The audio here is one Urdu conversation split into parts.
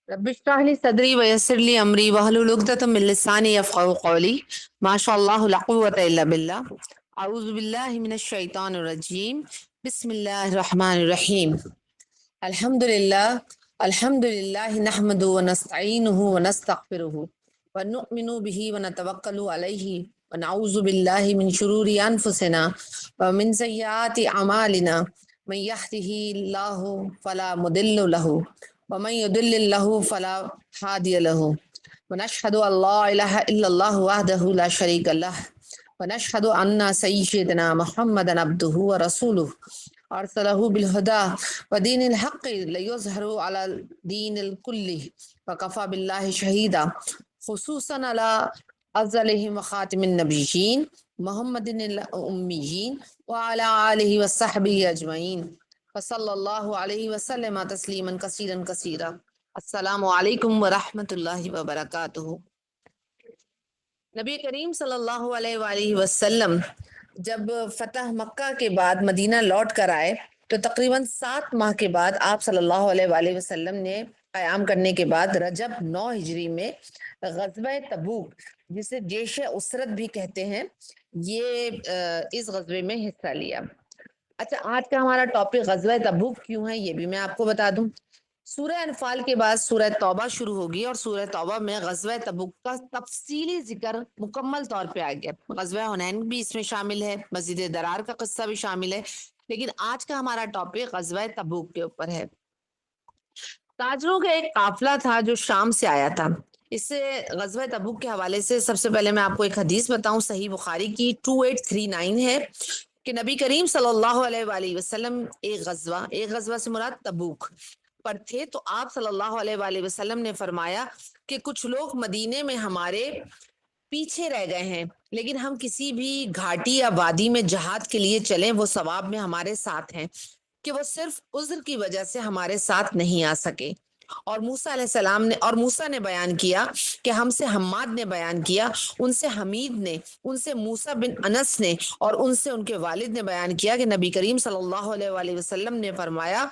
رب اشرح لي صدري ويسر لي امري واحلل عقدة من لساني يفقهوا قولي ما شاء الله لا قوة الا بالله اعوذ بالله من الشيطان الرجيم بسم الله الرحمن الرحيم الحمد لله الحمد لله نحمده ونستعينه ونستغفره ونؤمن به ونتوكل عليه ونعوذ بالله من شرور انفسنا ومن سيئات اعمالنا من يهده الله فلا مضل له ومن يضلل له فلا هادي له ونشهد ان لا اله الا الله وحده لا شريك له ونشهد ان سيدنا محمدا عبده ورسوله ارسله بالهدى ودين الحق ليظهر على الدين الكل وكفى بالله شهيدا خصوصا على افضلهم وخاتم النبيين محمد الاميين وعلى اله وصحبه اجمعين وصلی اللہ علیہ وسلم تسلیما کثیرا کثیرا السلام علیکم ورحمۃ اللہ وبرکاتہ۔ نبی کریم صلی اللہ علیہ وآلہ وسلم جب فتح مکہ کے بعد مدینہ لوٹ کر آئے تو تقریباً 7 ماہ کے بعد آپ صلی اللہ علیہ وآلہ وسلم نے قیام کرنے کے بعد رجب 9 ہجری میں غزوہ تبوک، جسے جیش اسرت بھی کہتے ہیں، یہ اس غزوے میں حصہ لیا۔ اچھا، آج کا ہمارا ٹاپک غزوہ تبوک کیوں ہے یہ بھی میں آپ کو بتا دوں۔ سورہ انفال کے بعد سورہ توبہ شروع ہوگی اور سورہ توبہ میں غزوہ تبوک کا تفصیلی ذکر مکمل طور پہ آ گیا۔ غزوہ حنین بھی اس میں شامل ہے، مسجد درار کا قصہ بھی شامل ہے، لیکن آج کا ہمارا ٹاپک غزوہ تبوک کے اوپر ہے۔ تاجروں کا ایک قافلہ تھا جو شام سے آیا تھا۔ اس سے غزوہ تبوک کے حوالے سے سب سے پہلے میں آپ کو ایک حدیث بتاؤں، صحیح بخاری کی 2839 ہے کہ نبی کریم صلی اللہ علیہ وآلہ وسلم ایک غزوہ سے مراد تبوک پر تھے، تو آپ صلی اللہ علیہ وآلہ وسلم نے فرمایا کہ کچھ لوگ مدینے میں ہمارے پیچھے رہ گئے ہیں، لیکن ہم کسی بھی گھاٹی یا وادی میں جہاد کے لیے چلیں وہ ثواب میں ہمارے ساتھ ہیں، کہ وہ صرف عذر کی وجہ سے ہمارے ساتھ نہیں آ سکے۔ اور موسیٰ علیہ السلام نے اور موسیٰ نے بیان کیا کہ ہم سے حماد نے بیان کیا، ان سے حمید نے، ان سے موسیٰ بن انس نے، اور ان سے ان کے والد نے بیان کیا کہ نبی کریم صلی اللہ علیہ وآلہ وسلم نے فرمایا۔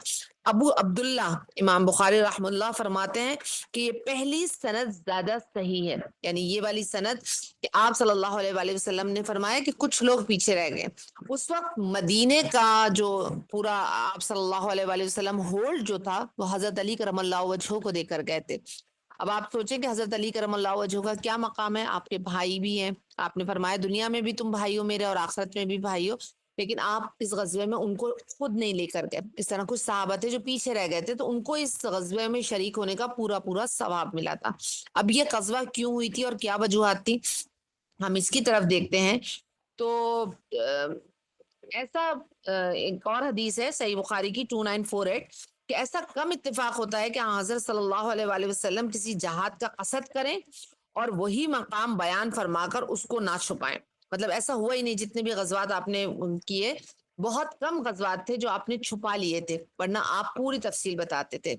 ابو عبداللہ امام بخاری رحم اللہ فرماتے ہیں کہ یہ پہلی سند زیادہ صحیح ہے، یعنی یہ والی سند کہ آپ صلی اللہ علیہ وآلہ وسلم نے فرمایا کہ کچھ لوگ پیچھے رہ گئے۔ اس وقت مدینے کا جو پورا آپ صلی اللہ علیہ وآلہ وسلم ہولڈ جو تھا وہ حضرت علی کرم اللہ وجہہ کو دے کر گئے تھے۔ اب آپ سوچیں کہ حضرت علی کرم اللہ وجہہ کا کیا مقام ہے، آپ کے بھائی بھی ہیں، آپ نے فرمایا دنیا میں بھی تم بھائی ہو میرے اور آخرت میں بھی بھائی ہو، لیکن آپ اس غزوے میں ان کو خود نہیں لے کر گئے۔ اس طرح کچھ صحابہ تھے جو پیچھے رہ گئے تھے، تو ان کو اس غزوے میں شریک ہونے کا پورا ثواب ملا تھا۔ اب یہ غزوہ کیوں ہوئی تھی اور کیا وجوہات تھی، ہم اس کی طرف دیکھتے ہیں۔ تو ایسا ایک اور حدیث ہے صحیح بخاری کی 2948 کہ ایسا کم اتفاق ہوتا ہے کہ حضرت صلی اللہ علیہ وآلہ وسلم کسی جہاد کا قصد کریں اور وہی مقام بیان فرما کر اس کو نہ چھپائیں۔ مطلب ایسا ہوا ہی نہیں، جتنے بھی غزوات آپ نے کیے بہت کم غزوات تھے جو آپ نے چھپا لیے تھے، ورنہ آپ پوری تفصیل بتاتے تھے۔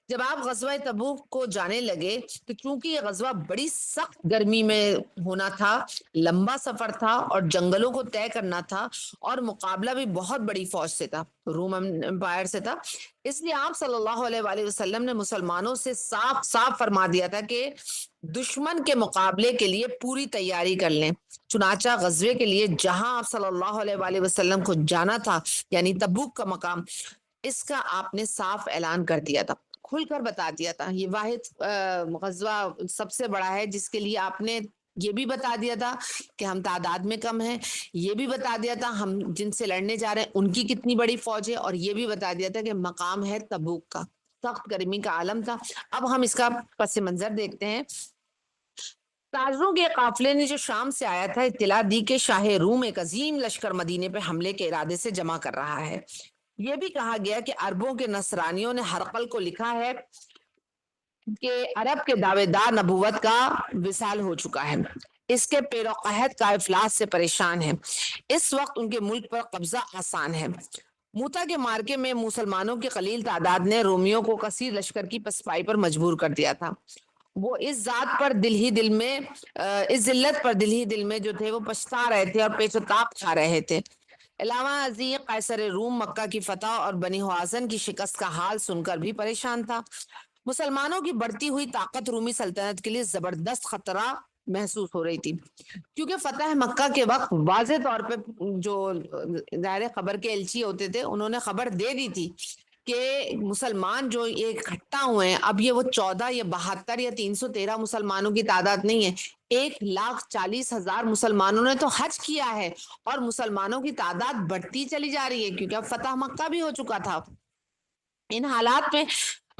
جب آپ غزوہ تبوک کو جانے لگے تو چونکہ یہ غزوہ بڑی سخت گرمی میں ہونا تھا، لمبا سفر تھا اور جنگلوں کو طے کرنا تھا، اور مقابلہ بھی بہت بڑی فوج سے تھا، روم امپائر سے تھا، اس لیے آپ صلی اللہ علیہ وآلہ وسلم نے مسلمانوں سے صاف فرما دیا تھا کہ دشمن کے مقابلے کے لیے پوری تیاری کر لیں۔ چنانچہ غزوے کے لیے جہاں آپ صلی اللہ علیہ وآلہ وسلم کو جانا تھا، یعنی تبوک کا مقام، اس کا آپ نے صاف اعلان کر دیا تھا، کھل کر بتا دیا تھا۔ یہ واحد غزوہ سب سے بڑا ہے جس کے لیے آپ نے یہ بھی بتا دیا تھا کہ ہم تعداد میں کم ہیں، یہ بھی بتا دیا تھا ہم جن سے لڑنے جا رہے ہیں ان کی کتنی بڑی فوج ہے، اور یہ بھی بتا دیا تھا کہ مقام ہے تبوک کا، سخت گرمی کا عالم تھا۔ اب ہم اس کا پس منظر دیکھتے ہیں۔ تاجروں کے قافلے نے جو شام سے آیا تھا اطلاع دی کہ شاہ روم ایک عظیم لشکر مدینے پہ حملے کے ارادے سے جمع کر رہا ہے۔ یہ بھی کہا گیا کہ عربوں کے نصرانیوں نے ہرقل کو لکھا ہے کہ عرب کے دعوے دار نبوت کا وصال ہو چکا ہے، اس کے پیروقہد کا افلاس سے پریشان ہے، اس وقت ان کے ملک پر قبضہ آسان ہے۔ موتا کے مارکے میں مسلمانوں کی قلیل تعداد نے رومیوں کو کثیر لشکر کی پسپائی پر مجبور کر دیا تھا۔ وہ اس ذلت پر دل ہی دل میں جو تھے وہ پچھتا رہے تھے اور پیچ و تاب کھا رہے تھے۔ علاوہ ازیں قیصر روم مکہ کی فتح اور بنی حوازن کی شکست کا حال سن کر بھی پریشان تھا۔ مسلمانوں کی بڑھتی ہوئی طاقت رومی سلطنت کے لیے زبردست خطرہ محسوس ہو رہی تھی، کیونکہ فتح مکہ کے وقت واضح طور پہ جو ظاہر خبر کے ایلچی ہوتے تھے انہوں نے خبر دے دی تھی کہ مسلمان جو یہ اکٹھا ہوئے ہیں، اب یہ وہ 14 یا 72 یا 313 مسلمانوں کی تعداد نہیں ہے، 1,40,000 مسلمانوں نے تو حج کیا ہے، اور مسلمانوں کی تعداد بڑھتی چلی جا رہی ہے کیونکہ اب فتح مکہ بھی ہو چکا تھا۔ ان حالات میں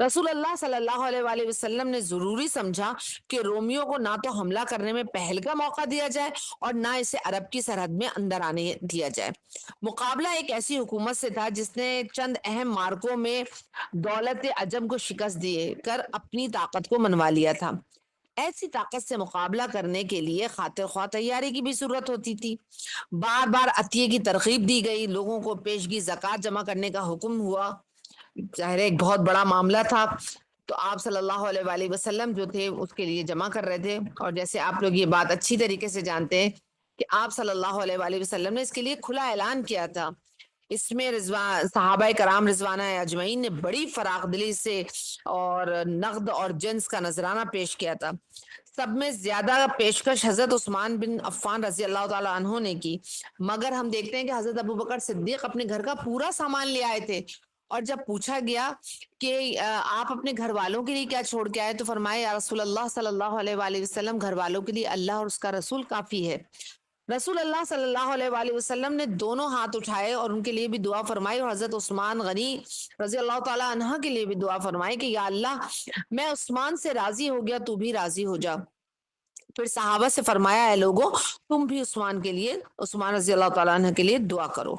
رسول اللہ صلی اللہ علیہ وآلہ وسلم نے ضروری سمجھا کہ رومیوں کو نہ تو حملہ کرنے میں پہل کا موقع دیا جائے اور نہ اسے عرب کی سرحد میں اندر آنے دیا جائے۔ مقابلہ ایک ایسی حکومت سے تھا جس نے چند اہم مارکوں میں دولت عجم کو شکست دے کر اپنی طاقت کو منوا لیا تھا۔ ایسی طاقت سے مقابلہ کرنے کے لیے خاطر خواہ تیاری کی بھی ضرورت ہوتی تھی۔ بار بار عطیے کی ترغیب دی گئی، لوگوں کو پیشگی زکوٰۃ جمع کرنے کا حکم ہوا، ظاہر ایک بہت بڑا معاملہ تھا، تو آپ صلی اللہ علیہ وآلہ وسلم جو تھے اس کے لیے جمع کر رہے تھے۔ اور جیسے آپ لوگ یہ بات اچھی طریقے سے جانتے ہیں کہ آپ صلی اللہ علیہ وآلہ وسلم نے اس کے لیے کھلا اعلان کیا تھا۔ اس میں صحابہ کرام رضوانہ اجمعین نے بڑی فراخ دلی سے اور نقد اور جنس کا نذرانہ پیش کیا تھا۔ سب میں زیادہ پیشکش حضرت عثمان بن عفان رضی اللہ تعالیٰ عنہ نے کی، مگر ہم دیکھتے ہیں کہ حضرت ابوبکر صدیق اپنے گھر کا پورا سامان لے آئے تھے، اور جب پوچھا گیا کہ آپ اپنے گھر والوں کے لیے کیا چھوڑ کے آئے تو فرمایا یا رسول اللہ صلی اللہ علیہ وآلہ وسلم، گھر والوں کے لیے اللہ اور اس کا رسول کافی ہے۔ رسول اللہ صلی اللہ علیہ وآلہ وسلم نے دونوں ہاتھ اٹھائے اور ان کے لیے بھی دعا فرمائی، اور حضرت عثمان غنی رضی اللہ تعالیٰ عنہ کے لیے بھی دعا فرمائی کہ یا اللہ میں عثمان سے راضی ہو گیا، تو بھی راضی ہو جا۔ پھر صحابہ سے فرمایا اے لوگوں تم بھی عثمان رضی اللہ تعالیٰ عنہ کے لیے دعا کرو۔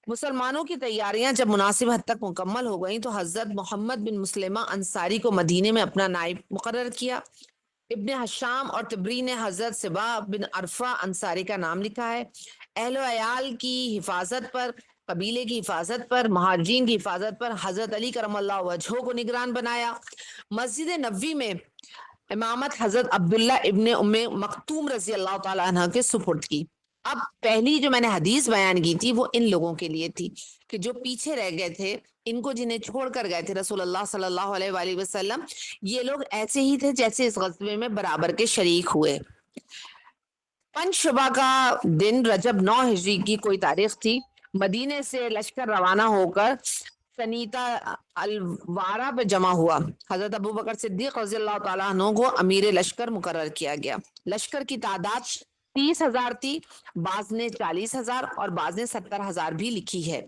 مسلمانوں کی تیاریاں جب مناسب حد تک مکمل ہو گئیں تو حضرت محمد بن مسلمہ انصاری کو مدینے میں اپنا نائب مقرر کیا۔ ابن حشام اور طبری نے حضرت سبا بن عرفہ انصاری کا نام لکھا ہے۔ اہل و عیال کی حفاظت پر، قبیلے کی حفاظت پر، مہاجرین کی حفاظت پر حضرت علی کرم اللہ وجہہ کو نگران بنایا۔ مسجد نبوی میں امامت حضرت عبداللہ ابن ام مکتوم رضی اللہ تعالیٰ عنہ کے سپرد کی۔ اب پہلی جو میں نے حدیث بیان کی تھی وہ ان لوگوں کے لیے تھی کہ جو پیچھے رہ گئے تھے، ان کو جنہیں چھوڑ کر گئے تھے رسول اللہ صلی اللہ علیہ وآلہ وسلم، یہ لوگ ایسے ہی تھے جیسے اس غزوے میں برابر کے شریک ہوئے۔ پنج شبہ کا دن رجب 9 ہجری کی کوئی تاریخ تھی۔ مدینے سے لشکر روانہ ہو کر سنیتا الوارا پہ جمع ہوا۔ حضرت ابوبکر صدیق رضی اللہ تعالیٰ عنہ کو امیر لشکر مقرر کیا گیا۔ لشکر کی تعداد 30,000 تھی، بعض نے 40,000 اور بعض نے 70,000 بھی لکھی ہے۔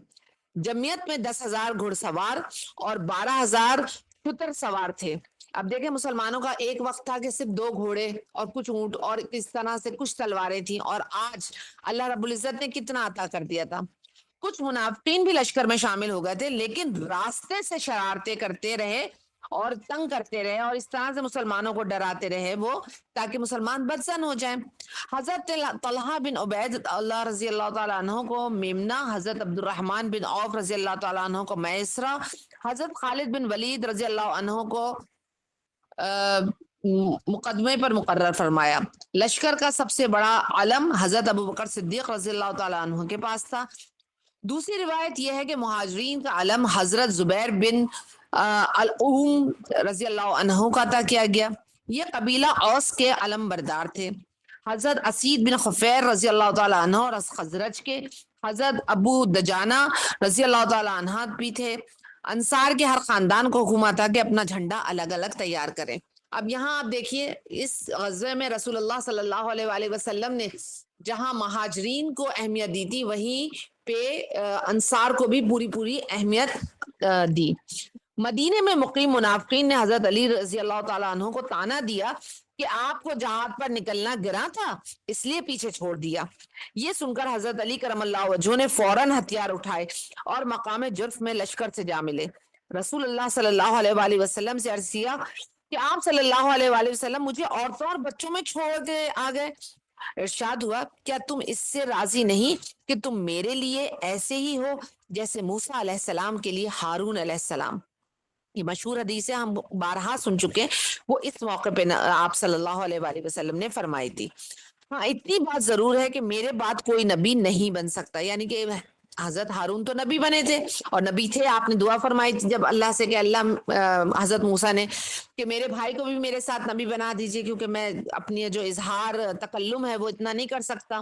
جمعیت میں 10,000 گھڑ سوار اور 12,000 شتر سوار تھے۔ اب دیکھیں مسلمانوں کا ایک وقت تھا کہ صرف 2 گھوڑے اور کچھ اونٹ اور اس طرح سے کچھ تلواریں تھیں، اور آج اللہ رب العزت نے کتنا عطا کر دیا تھا۔ کچھ منافقین بھی لشکر میں شامل ہو گئے تھے، لیکن راستے سے شرارتیں کرتے رہے اور تنگ کرتے رہے اور اس طرح سے مسلمانوں کو ڈراتے رہے وہ، تاکہ مسلمان بدزن ہو جائیں۔ حضرت طلحہ بن عبید اللہ رضی اللہ تعالیٰ عنہ کو میمنہ، حضرت عبد الرحمن بن عوف رضی اللہ تعالیٰ عنہ کو میسرہ، حضرت خالد بن ولید رضی اللہ عنہ کو مقدمے پر مقرر فرمایا۔ لشکر کا سب سے بڑا علم حضرت ابوبکر صدیق رضی اللہ تعالیٰ عنہ کے پاس تھا۔ دوسری روایت یہ ہے کہ مہاجرین کا علم حضرت زبیر بن العوم رضی اللہ عنہ کا عطا کیا گیا، یہ قبیلہ اوس کے علم بردار تھے۔ حضرت اسید بن خفیر رضی اللہ تعالیٰ عنہ اور خزرج کے حضرت ابو دجانہ رضی اللہ تعالیٰ عنہ بھی تھے۔ انصار کے ہر خاندان کو حکم تھا کہ اپنا جھنڈا الگ الگ تیار کریں۔ اب یہاں آپ دیکھیے اس غزوے میں رسول اللہ صلی اللہ علیہ وآلہ وسلم نے جہاں مہاجرین کو اہمیت دی تھی وہیں پہ انصار کو بھی پوری اہمیت دی۔ مدینے میں مقیم منافقین نے حضرت علی رضی اللہ تعالیٰ عنہ کو طعنہ دیا کہ آپ کو جہاد پر نکلنا گراں تھا اس لیے پیچھے چھوڑ دیا۔ یہ سن کر حضرت علی کرم اللہ وجہہ نے فوراً ہتھیار اٹھائے اور مقام جرف میں لشکر سے جا ملے۔ رسول اللہ صلی اللہ علیہ وآلہ وسلم سے عرض کیا کہ آپ صلی اللہ علیہ وآلہ وسلم مجھے عورتوں اور بچوں میں چھوڑ کے آ گئے۔ ارشاد ہوا کیا تم اس سے راضی نہیں کہ تم میرے لیے ایسے ہی ہو جیسے موسیٰ علیہ السلام کے لیے ہارون علیہ السلام؟ یہ مشہور حدیث ہے، ہم بارہا سن چکے، وہ اس موقع پہ آپ صلی اللہ علیہ وآلہ وسلم نے فرمائی تھی۔ ہاں اتنی بات ضرور ہے کہ میرے بعد کوئی نبی نہیں بن سکتا، یعنی کہ حضرت ہارون تو نبی بنے تھے اور نبی تھے، آپ نے دعا فرمائی تھی جب اللہ سے کہ اللہ حضرت موسیٰ نے کہ میرے بھائی کو بھی میرے ساتھ نبی بنا دیجئے، کیونکہ میں اپنی جو اظہار تکلم ہے وہ اتنا نہیں کر سکتا.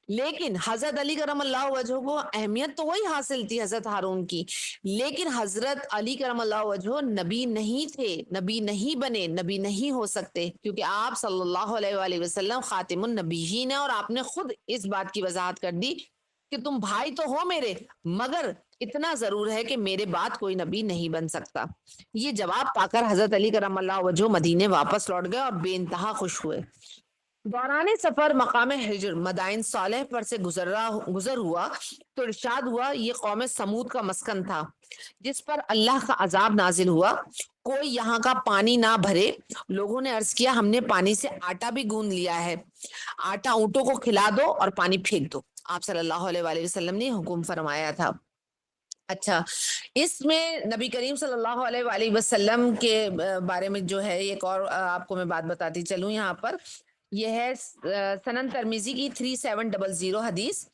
لیکن حضرت علی کرم اللہ وجہ کو اہمیت تو وہی حاصل تھی حضرت ہارون کی، لیکن حضرت علی کرم اللہ وجہ نبی نہیں تھے، نبی نہیں بنے، نبی نہیں ہو سکتے، کیونکہ آپ صلی اللہ علیہ وآلہ وسلم خاتم النبیین ہیں، اور آپ نے خود اس بات کی وضاحت کر دی کہ تم بھائی تو ہو میرے، مگر اتنا ضرور ہے کہ میرے بعد کوئی نبی نہیں بن سکتا. یہ جواب پا کر حضرت علی کرم اللہ وجہ مدینے واپس لوٹ گئے اور بے انتہا خوش ہوئے. دوران سفر مقام ہجر مدائن صالح پر سے گزر ہوا تو ارشاد ہوا یہ قوم سمود کا مسکن تھا جس پر اللہ کا عذاب نازل ہوا، کوئی یہاں کا پانی نہ بھرے. لوگوں نے عرض کیا ہم نے پانی سے آٹا بھی گوندھ لیا ہے، آٹا اونٹوں کو کھلا دو اور پانی پھینک دو. آپ صلی اللہ علیہ وآلہ وسلم نے حکم فرمایا تھا. اچھا، اس میں نبی کریم صلی اللہ علیہ وآلہ وسلم کے بارے میں جو ہے ایک اور آپ کو میں بات بتاتی چلوں یہاں پر. یہ ہے سنن ترمیزی کی 3700 حدیث.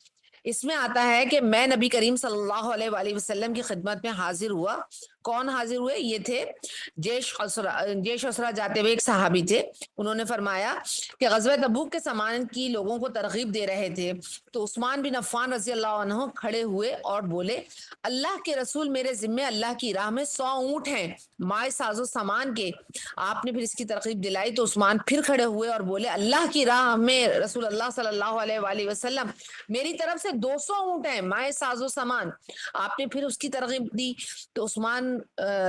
اس میں آتا ہے کہ میں نبی کریم صلی اللہ علیہ وآلہ وسلم کی خدمت میں حاضر ہوا. کون حاضر ہوئے؟ یہ تھے جیش اسرا جاتے ہوئے ایک صحابی تھے. انہوں نے فرمایا کہ غزوہ تبوک کے سامان کی لوگوں کو ترغیب دے رہے تھے تو عثمان بن عفان رضی اللہ عنہ کھڑے ہوئے اور بولے اللہ کے رسول میرے ذمے اللہ کی راہ میں 100 اونٹ ہیں مائع ساز و سامان کے. آپ نے پھر اس کی ترغیب دلائی تو عثمان پھر کھڑے ہوئے اور بولے اللہ کی راہ میں رسول اللہ صلی اللہ علیہ وآلہ وسلم میری طرف سے 200 اونٹ ہیں مائع ساز و سامان. آپ نے پھر اس کی ترغیب دی تو عثمان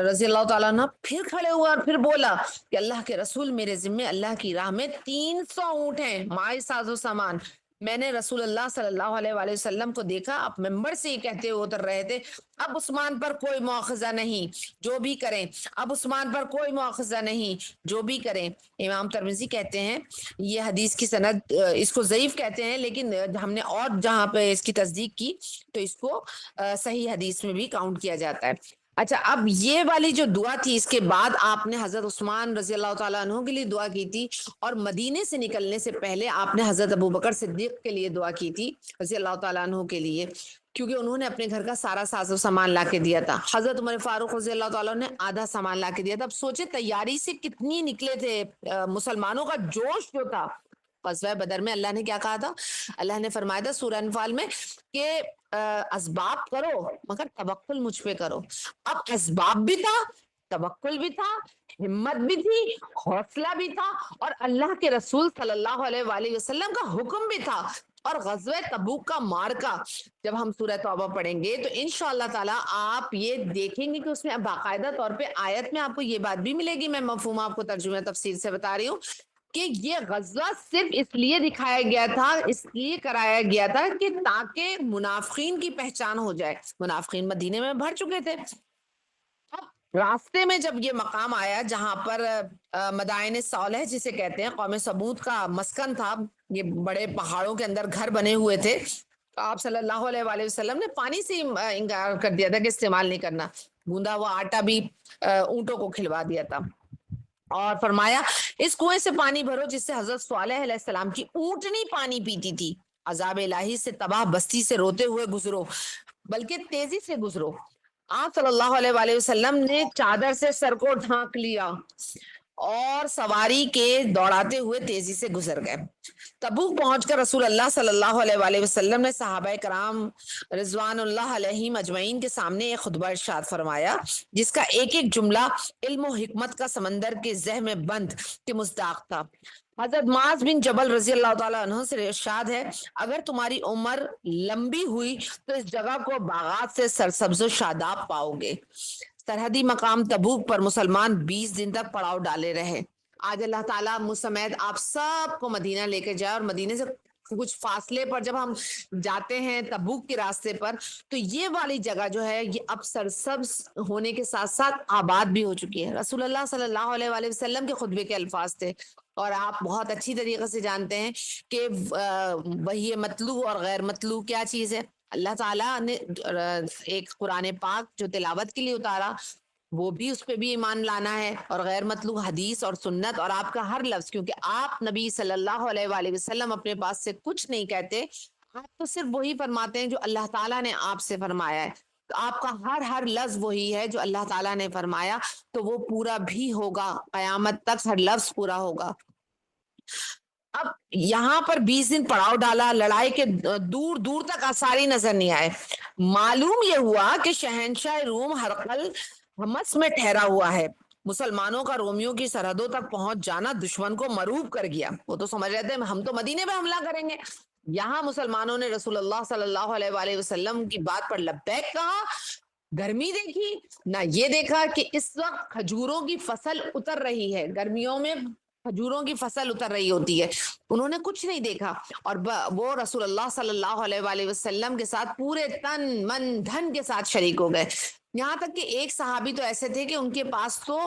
رضی اللہ تعالیٰ عنہ پھر کھڑے ہوا اور پھر بولا کہ اللہ کے رسول میرے ذمے اللہ کی راہ میں 300 اونٹ ہیں مائع ساز و سامان. میں نے رسول اللہ صلی اللہ علیہ وآلہ وسلم کو دیکھا آپ ممبر سے ہی کہتے ہوئے اتر رہے تھے اب عثمان پر کوئی مواخذہ نہیں جو بھی کریں، اب عثمان پر کوئی مواخذہ نہیں جو بھی کریں. امام ترمذی کہتے ہیں یہ حدیث کی سند اس کو ضعیف کہتے ہیں، لیکن ہم نے اور جہاں پہ اس کی تصدیق کی تو اس کو صحیح حدیث میں بھی کاؤنٹ کیا جاتا ہے. اچھا، اب یہ والی جو دعا تھی اس کے بعد آپ نے حضرت عثمان رضی اللہ تعالیٰ عنہ کے لیے دعا کی تھی، اور مدینے سے نکلنے سے پہلے آپ نے حضرت ابوبکر صدیق کے لیے دعا کی تھی رضی اللہ تعالیٰ عنہ کے لیے، کیونکہ انہوں نے اپنے گھر کا سارا ساز و سامان لا کے دیا تھا. حضرت عمر فاروق رضی اللہ تعالیٰ نے آدھا سامان لا کے دیا تھا. اب سوچے تیاری سے کتنی نکلے تھے، مسلمانوں کا جوش جو تھا. غزوہ بدر میں اللہ نے کیا کہا تھا؟ اللہ نے فرمایا تھا سورہ انفال میں کہ اسباب کرو مگر توکل مجھ پہ کرو. اب اسباب بھی تھا، توکل بھی تھا، ہمت بھی تھی، حوصلہ بھی تھا، اور اللہ کے رسول صلی اللہ علیہ وآلہ وسلم کا حکم بھی تھا. اور غزوہ تبوک کا مارکا جب ہم سورہ توبہ پڑھیں گے تو انشاءاللہ تعالیٰ آپ یہ دیکھیں گے کہ اس میں باقاعدہ طور پہ آیت میں آپ کو یہ بات بھی ملے گی، میں مفہوم آپ کو ترجمہ تفسیر سے بتا رہی ہوں کہ یہ غزوہ صرف اس لیے دکھایا گیا تھا، اس لیے کرایا گیا تھا کہ تاکہ منافقین کی پہچان ہو جائے. منافقین مدینے میں بھر چکے تھے. اب راستے میں جب یہ مقام آیا جہاں پر مدائن صالح جسے کہتے ہیں قوم سمود کا مسکن تھا، یہ بڑے پہاڑوں کے اندر گھر بنے ہوئے تھے، آپ صلی اللہ علیہ وآلہ وسلم نے پانی سے انکار کر دیا تھا کہ استعمال نہیں کرنا. گوندا ہوا آٹا بھی اونٹوں کو کھلوا دیا تھا اور فرمایا اس کنویں سے پانی بھرو جس سے حضرت صالح علیہ السلام کی اونٹنی پانی پیتی تھی. عذاب الہی سے تباہ بستی سے روتے ہوئے گزرو بلکہ تیزی سے گزرو. آپ صلی اللہ علیہ وآلہ وسلم نے چادر سے سر کو ڈھانک لیا اور سواری کے دوڑاتے ہوئے تیزی سے گزر گئے. تبوک پہنچ کر رسول اللہ صلی اللہ علیہ وآلہ وسلم نے صحابہ کرام رضوان اللہ علیہم اجمعین کے سامنے ایک خطبہ ارشاد فرمایا جس کا ایک ایک جملہ علم و حکمت کا سمندر کے زہ میں بند کے مصداق تھا. حضرت معاذ بن جبل رضی اللہ تعالیٰ عنہ سے ارشاد ہے اگر تمہاری عمر لمبی ہوئی تو اس جگہ کو باغات سے سرسبز و شاداب پاؤ گے. سرحدی مقام تبوک پر مسلمان 20 دن تک پڑاؤ ڈالے رہے. آج اللہ تعالیٰ مجھ سمیت آپ سب کو مدینہ لے کے جائے، اور مدینے سے کچھ فاصلے پر جب ہم جاتے ہیں تبوک کے راستے پر تو یہ والی جگہ جو ہے یہ اب سرسبز ہونے کے ساتھ ساتھ آباد بھی ہو چکی ہے. رسول اللہ صلی اللہ علیہ وآلہ وسلم کے خطبے کے الفاظ تھے، اور آپ بہت اچھی طریقے سے جانتے ہیں کہ وحی مطلوع اور غیر مطلوع کیا چیز ہے. اللہ تعالیٰ نے ایک قرآن پاک جو تلاوت کے لیے اتارا وہ بھی اس پہ بھی ایمان لانا ہے، اور غیر مطلوع حدیث اور سنت اور آپ کا ہر لفظ، کیونکہ آپ نبی صلی اللہ علیہ وآلہ وسلم اپنے پاس سے کچھ نہیں کہتے، آپ تو صرف وہی فرماتے ہیں جو اللہ تعالیٰ نے آپ سے فرمایا ہے، تو آپ کا ہر لفظ وہی ہے جو اللہ تعالیٰ نے فرمایا، تو وہ پورا بھی ہوگا، قیامت تک ہر لفظ پورا ہوگا۔ اب یہاں پر 20 دن پڑاؤ ڈالا، لڑائی کے دور دور تک آثار ہی نظر نہیں آئے۔ معلوم یہ ہوا کہ شہنشاہ روم ہرقل حمص میں ٹھہرا ہوا ہے۔ مسلمانوں کا رومیوں کی سرحدوں تک پہنچ جانا دشمن کو مرعوب کر گیا۔ وہ تو سمجھ رہے تھے ہم تو مدینے میں حملہ کریں گے۔ یہاں مسلمانوں نے رسول اللہ صلی اللہ علیہ وآلہ وسلم کی بات پر لبیک کہا، گرمی دیکھی نہ یہ دیکھا کہ اس وقت کھجوروں کی فصل اتر رہی ہے، گرمیوں میں کھجوروں کی فصل اتر رہی ہوتی ہے، انہوں نے کچھ نہیں دیکھا، اور وہ رسول اللہ صلی اللہ علیہ وآلہ وسلم کے ساتھ پورے تن من دھن کے ساتھ شریک ہو گئے۔ یہاں تک کہ ایک صحابی تو ایسے تھے کہ ان کے پاس تو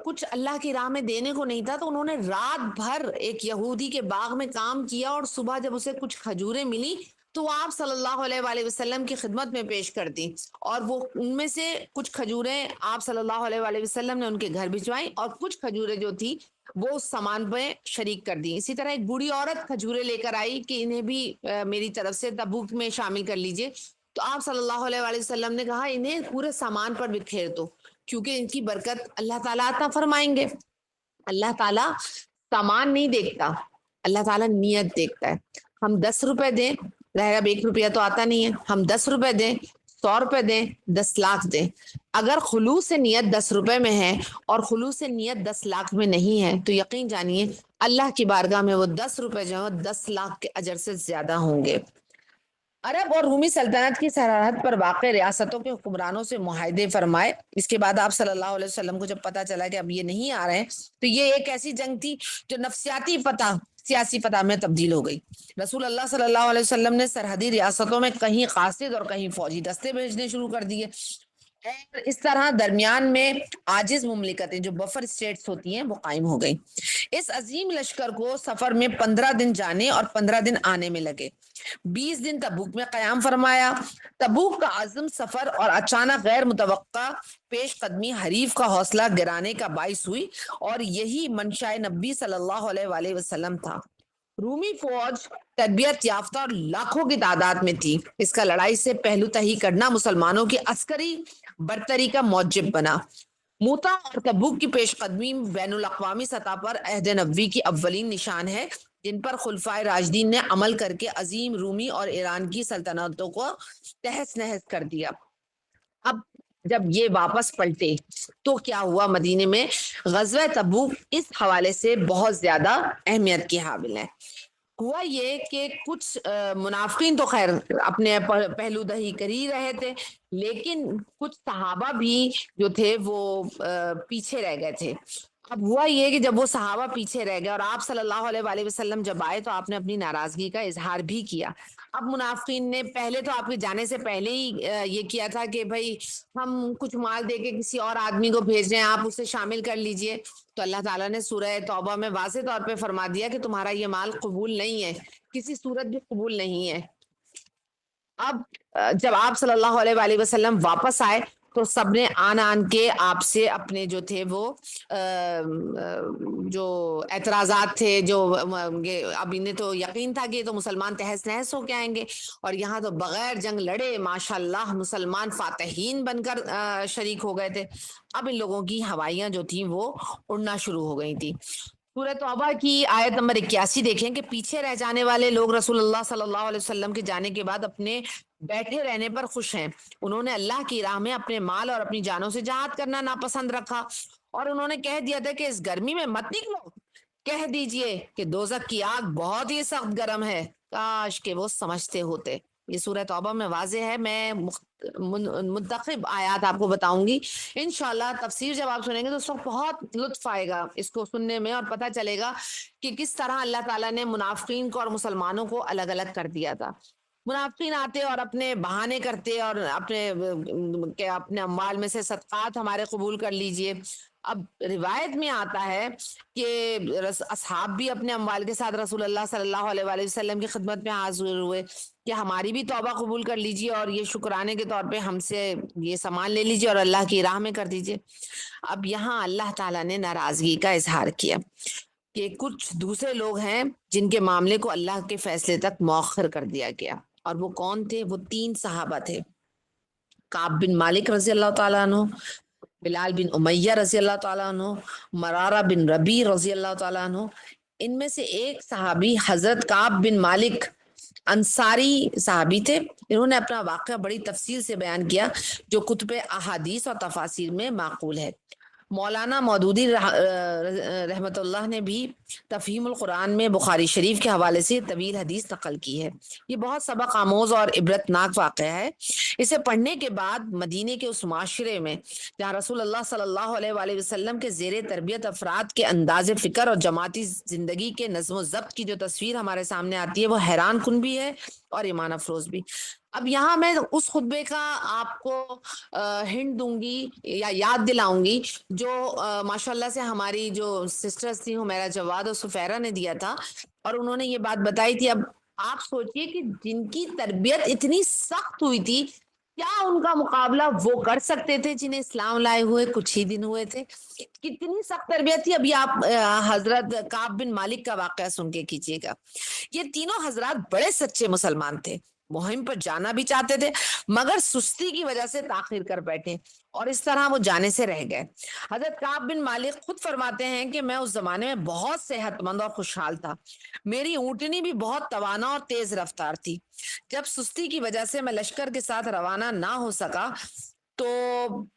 کچھ اللہ کی راہ میں دینے کو نہیں تھا، تو انہوں نے رات بھر ایک یہودی کے باغ میں کام کیا، اور صبح جب اسے کچھ کھجوریں ملی تو وہ آپ صلی اللہ علیہ وآلہ وسلم کی خدمت میں پیش کر دی، اور وہ ان میں سے کچھ کھجوریں آپ صلی اللہ علیہ وآلہ وسلم نے ان کے گھر بھجوائیں، اور کچھ کھجوریں جو تھی وہ اس سامان پہ شریک کر دی۔ اسی طرح ایک بوڑھی عورت کھجوریں لے کر آئی کہ انہیں بھی میری طرف سے تبوک میں شامل کر لیجئے، تو آپ صلی اللہ علیہ وآلہ وسلم نے کہا انہیں پورے سامان پر بکھیر دو، کیونکہ ان کی برکت اللہ تعالیٰ عطا فرمائیں گے۔ اللہ تعالیٰ سامان نہیں دیکھتا، اللہ تعالیٰ نیت دیکھتا ہے۔ ہم 10 روپے دیں، اب 1 روپیہ تو آتا نہیں ہے، ہم 10 روپے دیں، 100 روپے دیں، 10 لاکھ دیں، اگر خلوص سے نیت 10 روپے میں ہے اور خلوص سے نیت 10 لاکھ میں نہیں ہے، تو یقین جانیے اللہ کی بارگاہ میں وہ 10 روپے جو ہیں 10 لاکھ کے اجر سے زیادہ ہوں گے۔ عرب اور رومی سلطنت کی سرحد پر واقع ریاستوں کے حکمرانوں سے معاہدے فرمائے۔ اس کے بعد آپ صلی اللہ علیہ وسلم کو جب پتا چلا کہ اب یہ نہیں آ رہے ہیں، تو یہ ایک ایسی جنگ تھی جو نفسیاتی فتح سیاسی فتح میں تبدیل ہو گئی۔ رسول اللہ صلی اللہ علیہ وسلم نے سرحدی ریاستوں میں کہیں قاصد اور کہیں فوجی دستے بھیجنے شروع کر دیے، اور اس طرح درمیان میں عاجز مملکتیں جو بفر اسٹیٹس ہوتی ہیں وہ قائم ہو گئی۔ اس عظیم لشکر کو سفر میں 15 دن جانے اور 15 دن آنے میں لگے۔ 20 دن تبوک میں قیام فرمایا۔ تبوک کا عزم سفر اور اچانک غیر متوقع پیش قدمی حریف کا حوصلہ گرانے کا باعث ہوئی، اور یہی منشاء نبی صلی اللہ علیہ وآلہ وسلم تھا۔ رومی فوج تربیت یافتہ اور لاکھوں کی تعداد میں تھی۔ اس کا لڑائی سے پہلو تہی کرنا مسلمانوں کی عسکری برتری کا موجب بنا۔ موتا اور تبوک کی پیش قدمی بین الاقوامی سطح پر عہد نبوی کی اولین نشان ہے، جن پر خلفائے راشدین نے عمل کر کے عظیم رومی اور ایران کی سلطنتوں کو تہس نہس کر دیا۔ اب جب یہ واپس پلٹے تو کیا ہوا؟ مدینے میں غزوہ تبوک اس حوالے سے بہت زیادہ اہمیت کی حامل ہے۔ ہوا یہ کہ کچھ منافقین تو خیر اپنے پہلو دہی کر ہی رہے تھے، لیکن کچھ صحابہ بھی جو تھے وہ پیچھے رہ گئے تھے۔ اب ہوا یہ کہ جب وہ صحابہ پیچھے رہ گئے اور آپ صلی اللہ علیہ وآلہ وسلم جب آئے تو آپ نے اپنی ناراضگی کا اظہار بھی کیا۔ اب منافقین نے پہلے تو آپ کے جانے سے پہلے ہی یہ کیا تھا کہ بھائی ہم کچھ مال دے کے کسی اور آدمی کو بھیج رہے ہیں، آپ اسے شامل کر لیجئے، تو اللہ تعالیٰ نے سورہ توبہ میں واضح طور پہ فرما دیا کہ تمہارا یہ مال قبول نہیں ہے، کسی صورت بھی قبول نہیں ہے۔ اب جب آپ صلی اللہ علیہ وآلہ وسلم واپس آئے تو سب نے آن کے آپ سے اپنے جو تھے وہ جو اعتراضات تھے، جو اب انہیں تو یقین تھا کہ تو مسلمان تہس نہس ہو کے آئیں گے، اور یہاں تو بغیر جنگ لڑے ماشاءاللہ مسلمان فاتحین بن کر شریک ہو گئے تھے۔ اب ان لوگوں کی ہوائیاں جو تھیں وہ اڑنا شروع ہو گئی تھی۔ سورہ توبہ کی آیت نمبر 81 دیکھیں کہ پیچھے رہ جانے والے لوگ رسول اللہ صلی اللہ علیہ وسلم کے جانے کے بعد اپنے بیٹھے رہنے پر خوش ہیں۔ انہوں نے اللہ کی راہ میں اپنے مال اور اپنی جانوں سے جہاد کرنا ناپسند رکھا، اور انہوں نے کہہ دیا تھا کہ اس گرمی میں مت نکلو، کہہ دیجئے کہ دوزخ کی آگ بہت ہی سخت گرم ہے۔ کاش کہ وہ سمجھتے ہوتے۔ یہ سورہ توبہ میں واضح ہے۔ میں منتخب آیات آپ کو بتاؤں گی انشاءاللہ۔ تفسیر جب آپ سنیں گے تو اس وقت بہت لطف آئے گا اس کو سننے میں، اور پتہ چلے گا کہ کس طرح اللہ تعالیٰ نے منافقین کو اور مسلمانوں کو الگ الگ کر دیا تھا۔ منافقین آتے اور اپنے بہانے کرتے اور اپنے اموال میں سے صدقات ہمارے قبول کر لیجئے۔ اب روایت میں آتا ہے کہ اصحاب بھی اپنے اموال کے ساتھ رسول اللہ صلی اللہ علیہ وآلہ وسلم کی خدمت میں حاضر ہوئے کہ ہماری بھی توبہ قبول کر لیجئے، اور یہ شکرانے کے طور پہ ہم سے یہ سامان لے لیجئے اور اللہ کی راہ میں کر دیجئے۔ اب یہاں اللہ تعالیٰ نے ناراضگی کا اظہار کیا کہ کچھ دوسرے لوگ ہیں جن کے معاملے کو اللہ کے فیصلے تک مؤخر کر دیا گیا. اور وہ کون تھے؟ وہ 3 صحابہ تھے. کعب بن مالک رضی اللہ تعالیٰ عنہ، بلال بن امیہ رضی اللہ تعالیٰ عنہ، مرارہ بن ربیع رضی اللہ تعالیٰ عنہ. ان میں سے ایک صحابی حضرت کعب بن مالک انصاری صحابی تھے. انہوں نے اپنا واقعہ بڑی تفصیل سے بیان کیا جو کتب احادیث اور تفاسیر میں معقول ہے. مولانا مودودی رحمۃ اللہ نے بھی تفہیم القرآن میں بخاری شریف کے حوالے سے طویل حدیث نقل کی ہے. یہ بہت سبق آموز اور عبرتناک واقعہ ہے. اسے پڑھنے کے بعد مدینے کے اس معاشرے میں جہاں رسول اللہ صلی اللہ علیہ وآلہ وسلم کے زیر تربیت افراد کے انداز فکر اور جماعتی زندگی کے نظم و ضبط کی جو تصویر ہمارے سامنے آتی ہے وہ حیران کن بھی ہے اور ایمان افروز بھی. اب یہاں میں اس خطبے کا آپ کو ہنٹ دوں گی یا یاد دلاؤں گی جو ماشاءاللہ سے ہماری جو سسٹرز تھیں حمیرہ جواد اور سفیرہ نے دیا تھا، اور انہوں نے یہ بات بتائی تھی. اب آپ سوچئے کہ جن کی تربیت اتنی سخت ہوئی تھی، کیا ان کا مقابلہ وہ کر سکتے تھے جنہیں اسلام لائے ہوئے کچھ ہی دن ہوئے تھے؟ کتنی سخت تربیت تھی. ابھی آپ حضرت کعب بن مالک کا واقعہ سن کے کیجیے گا. یہ تینوں حضرات بڑے سچے مسلمان تھے، مہم پر جانا بھی چاہتے تھے مگر سستی کی وجہ سے تاخیر کر بیٹھے اور اس طرح وہ جانے سے رہ گئے. حضرت کعب بن مالک خود فرماتے ہیں کہ میں اس زمانے میں بہت صحت مند اور خوشحال تھا. میری اونٹنی بھی بہت توانا اور تیز رفتار تھی. جب سستی کی وجہ سے میں لشکر کے ساتھ روانہ نہ ہو سکا تو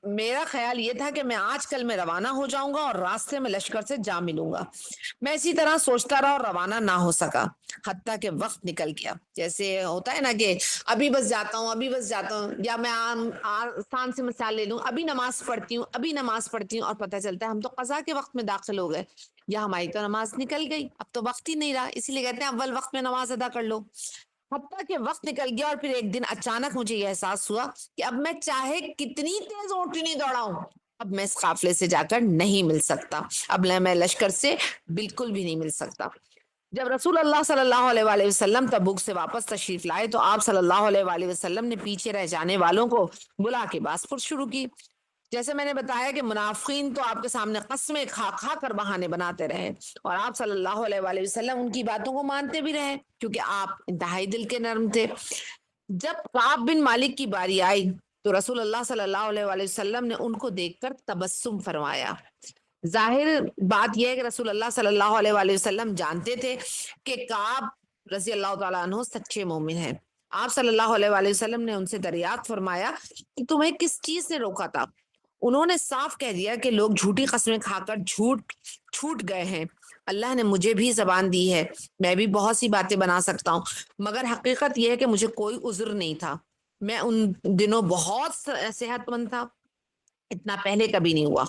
میرا خیال یہ تھا کہ میں آج کل میں روانہ ہو جاؤں گا اور راستے میں لشکر سے جا ملوں گا. میں اسی طرح سوچتا رہا اور روانہ نہ ہو سکا حتیٰ کہ وقت نکل گیا. جیسے ہوتا ہے نا کہ ابھی بس جاتا ہوں، یا میں آسان سے مثال لے لوں، ابھی نماز پڑھتی ہوں اور پتہ چلتا ہے ہم تو قضا کے وقت میں داخل ہو گئے یا ہماری تو نماز نکل گئی، اب تو وقت ہی نہیں رہا. اسی لیے کہتے ہیں اول وقت میں نماز ادا کر لو. حتیٰ کہ وقت نکل گیا اور پھر ایک دن اچانک مجھے یہ احساس ہوا کہ اب میں چاہے کتنی تیز اونٹنی دوڑاؤں اب میں اس قافلے سے جا کر نہیں مل سکتا، اب میں لشکر سے بالکل بھی نہیں مل سکتا. جب رسول اللہ صلی اللہ علیہ وآلہ وسلم تبوک سے واپس تشریف لائے تو آپ صلی اللہ علیہ وآلہ وسلم نے پیچھے رہ جانے والوں کو بلا کے بات پرس شروع کی. جیسے میں نے بتایا کہ منافقین تو آپ کے سامنے قسمیں کھا کھا کر بہانے بناتے رہے اور آپ صلی اللہ علیہ وآلہ وسلم ان کی باتوں کو مانتے بھی رہے کیونکہ آپ انتہائی دل کے نرم تھے. جب کعب بن مالک کی باری آئی تو رسول اللہ صلی اللہ علیہ وآلہ وسلم نے ان کو دیکھ کر تبسم فرمایا. ظاہر بات یہ ہے کہ رسول اللہ صلی اللہ علیہ وآلہ وسلم جانتے تھے کہ کعب رضی اللہ تعالیٰ عنہ سچے مومن ہیں. آپ صلی اللہ علیہ وآلہ وسلم نے ان سے دریافت فرمایا کہ تمہیں کس چیز نے روکا تھا؟ انہوں نے صاف کہہ دیا کہ لوگ جھوٹی قسمیں کھا کر چھوٹ گئے ہیں. اللہ نے مجھے بھی زبان دی ہے، میں بھی بہت سی باتیں بنا سکتا ہوں، مگر حقیقت یہ ہے کہ مجھے کوئی عذر نہیں تھا. میں ان دنوں بہت صحت مند تھا، اتنا پہلے کبھی نہیں ہوا.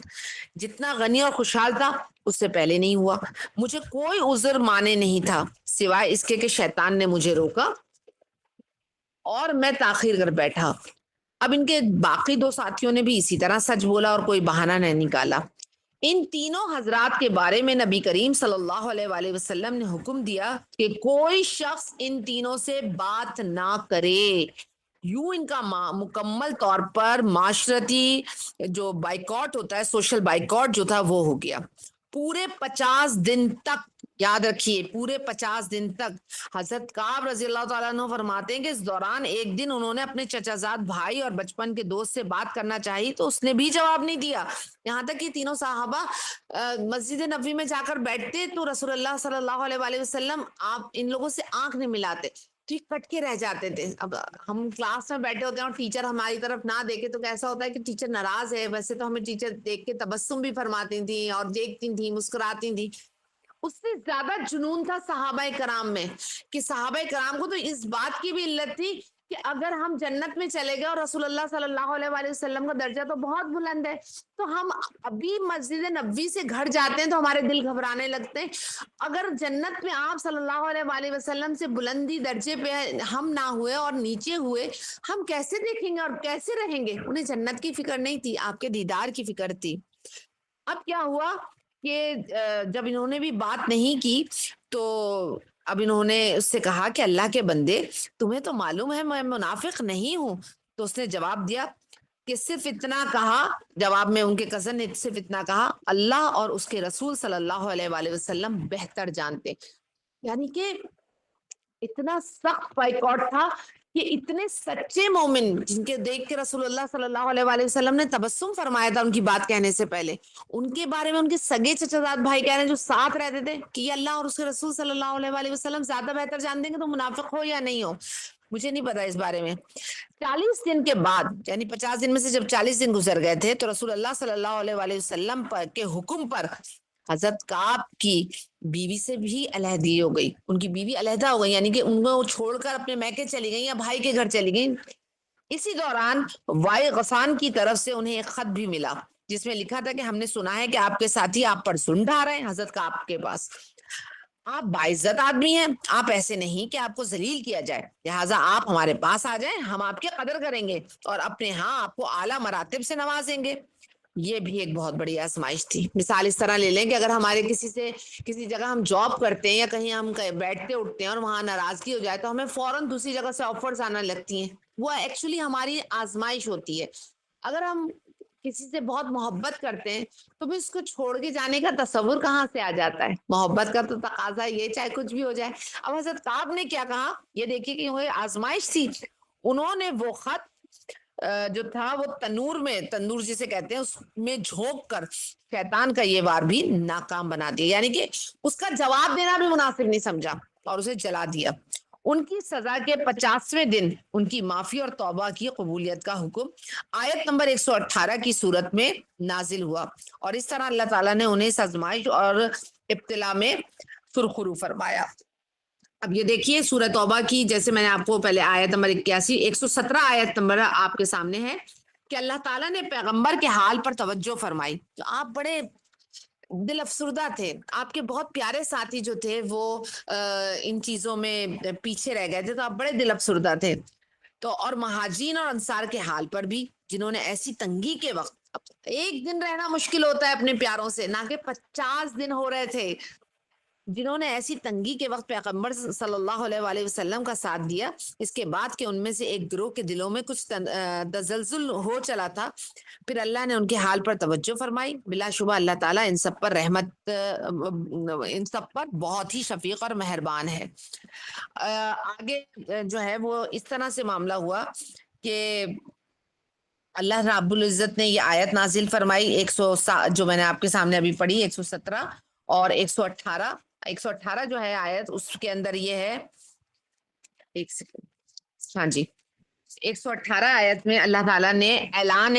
جتنا غنی اور خوشحال تھا اس سے پہلے نہیں ہوا. مجھے کوئی عذر مانے نہیں تھا سوائے اس کے کہ شیطان نے مجھے روکا اور میں تاخیر کر بیٹھا. اب ان کے باقی 2 ساتھیوں نے بھی اسی طرح سچ بولا اور کوئی بہانہ نہیں نکالا. ان تینوں حضرات کے بارے میں نبی کریم صلی اللہ علیہ وآلہ وسلم نے حکم دیا کہ کوئی شخص ان تینوں سے بات نہ کرے. یوں ان کا مکمل طور پر معاشرتی جو بائیکاٹ ہوتا ہے، سوشل بائیکاٹ جو تھا وہ ہو گیا. پورے 50 دن تک، یاد رکھیے پورے 50 دن تک. حضرت کعب رضی اللہ تعالیٰ عنہ فرماتے ہیں کہ اس دوران ایک دن انہوں نے اپنے چچا زاد بھائی اور بچپن کے دوست سے بات کرنا چاہی تو اس نے بھی جواب نہیں دیا. یہاں تک کہ تینوں صحابہ مسجد نبوی میں جا کر بیٹھتے تو رسول اللہ صلی اللہ علیہ وآلہ وسلم آپ ان لوگوں سے آنکھ نہیں ملاتے، ٹھیک کٹ کے رہ جاتے تھے. اب ہم کلاس میں بیٹھے ہوتے ہیں اور ٹیچر ہماری طرف نہ دیکھے تو کیسا ہوتا ہے کہ ٹیچر ناراض ہے. ویسے تو ہمیں ٹیچر دیکھ کے تبسم بھی فرماتی تھیں اور دیکھتی تھیں، مسکراتی تھیں. اس سے زیادہ جنون تھا صحابہ کرام میں کہ صحابہ کرام کو تو اس بات کی بھی علت تھی کہ اگر ہم جنت میں چلے گئے اور رسول اللہ صلی اللہ علیہ وآلہ وسلم کا درجہ تو بہت بلند ہے، تو ہم ابھی مسجد نبوی سے گھر جاتے ہیں تو ہمارے دل گھبرانے لگتے ہیں. اگر جنت میں آپ صلی اللہ علیہ وآلہ وسلم سے بلندی درجے پہ ہم نہ ہوئے اور نیچے ہوئے، ہم کیسے دیکھیں گے اور کیسے رہیں گے؟ انہیں جنت کی فکر نہیں تھی، آپ کے دیدار کی فکر تھی. اب کیا ہوا کہ جب انہوں نے بھی بات نہیں کی تو اب انہوں نے اس سے کہا کہ اللہ کے بندے تمہیں تو معلوم ہے میں منافق نہیں ہوں. تو اس نے جواب دیا کہ صرف اتنا کہا، جواب میں ان کے کزن نے صرف اتنا کہا، اللہ اور اس کے رسول صلی اللہ علیہ وآلہ وسلم بہتر جانتے. یعنی کہ اتنا سخت بائیکاٹ تھا کہ اتنے سچے مومن جن کے دیکھ کے رسول اللہ صلی اللہ علیہ وآلہ وسلم نے تبسم فرمایا تھا ان کی بات کہنے سے پہلے، ان کے بارے میں ان کے سگے چچا بھائی کہہ رہے ہیں جو ساتھ رہتے تھے کہ یہ اللہ اور اس کے رسول صلی اللہ علیہ وآلہ وسلم زیادہ بہتر جان دیں گے تو منافق ہو یا نہیں ہو. مجھے نہیں پتا اس بارے میں. 40 دن کے بعد، یعنی 50 دن میں سے جب 40 دن گزر گئے تھے تو رسول اللہ صلی اللہ علیہ وآلہ وسلم کے حکم پر حضرت کعب کی بیوی سے بھی علیحدگی ہو گئی. ان کی بیوی علیحدہ ہو گئی، یعنی کہ ان کو چھوڑ کر اپنے میکے چلی گئی یا بھائی کے گھر چلی گئی. اسی دوران وائے غسان کی طرف سے انہیں ایک خط بھی ملا جس میں لکھا تھا کہ ہم نے سنا ہے کہ آپ کے ساتھی آپ پر ظلم ڈھا رہے ہیں. حضرت کعب کے پاس، آپ باعزت آدمی ہیں، آپ ایسے نہیں کہ آپ کو ذلیل کیا جائے، لہٰذا آپ ہمارے پاس آ جائیں، ہم آپ کی قدر کریں گے اور اپنے ہاں آپ کو اعلیٰ مراتب سے نوازیں گے. یہ بھی ایک بہت بڑی آزمائش تھی. مثال اس طرح لے لیں کہ اگر ہمارے کسی جگہ ہم جاب کرتے ہیں یا کہیں ہم بیٹھتے اٹھتے ہیں اور وہاں ناراضگی ہو جائے تو ہمیں فوراً دوسری جگہ سے آفرز آنا لگتی ہیں. وہ ایکچولی ہماری آزمائش ہوتی ہے. اگر ہم کسی سے بہت محبت کرتے ہیں تو بھی اس کو چھوڑ کے جانے کا تصور کہاں سے آ جاتا ہے؟ محبت کا تو تقاضا یہ چاہے کچھ بھی ہو جائے. اب حضرت کعب نے کیا کہا، یہ دیکھیے کہ وہ آزمائش تھی. انہوں نے وہ خط جو تھا وہ تندور جسے کہتے ہیں اس میں جھونک کر شیطان کا یہ وار بھی ناکام بنا دیا، یعنی کہ اس کا جواب دینا بھی مناسب نہیں سمجھا اور اسے جلا دیا. ان کی سزا کے 50ویں دن ان کی معافی اور توبہ کی قبولیت کا حکم آیت نمبر 118 کی صورت میں نازل ہوا اور اس طرح اللہ تعالیٰ نے انہیں اس آزمائش اور ابتلا میں سرخرو فرمایا. اب یہ دیکھیے سورہ توبہ کی، جیسے میں نے آپ کو پہلے آیت نمبر 117 آیت نمبر آپ کے سامنے ہے کہ اللہ تعالیٰ نے پیغمبر کے حال پر توجہ فرمائی. تو آپ بڑے دل افسردہ تھے، آپ کے بہت پیارے ساتھی جو تھے وہ ان چیزوں میں پیچھے رہ گئے تھے، تو آپ بڑے دل افسردہ تھے. تو اور مہاجرین اور انصار کے حال پر بھی جنہوں نے ایسی تنگی کے وقت، ایک دن رہنا مشکل ہوتا ہے اپنے پیاروں سے، نہ کہ 50 دن ہو رہے تھے، جنہوں نے ایسی تنگی کے وقت پیغمبر صلی اللہ علیہ وآلہ وسلم کا ساتھ دیا. اس کے بعد کہ ان میں سے ایک گروہ کے دلوں میں کچھ تزلزل ہو چلا تھا، پھر اللہ نے ان کے حال پر توجہ فرمائی. بلا شبہ اللہ تعالیٰ ان سب پر ان سب پر بہت ہی شفیق اور مہربان ہے. آگے جو ہے وہ اس طرح سے معاملہ ہوا کہ اللہ رب العزت نے یہ آیت نازل فرمائی جو میں نے آپ کے سامنے ابھی پڑھی 117 اور 118 جو ہے آیت، اس کے اندر یہ ہے، ایک سیکنڈ، ہاں جی، 118 آیت میں اللہ تعالیٰ نے اعلان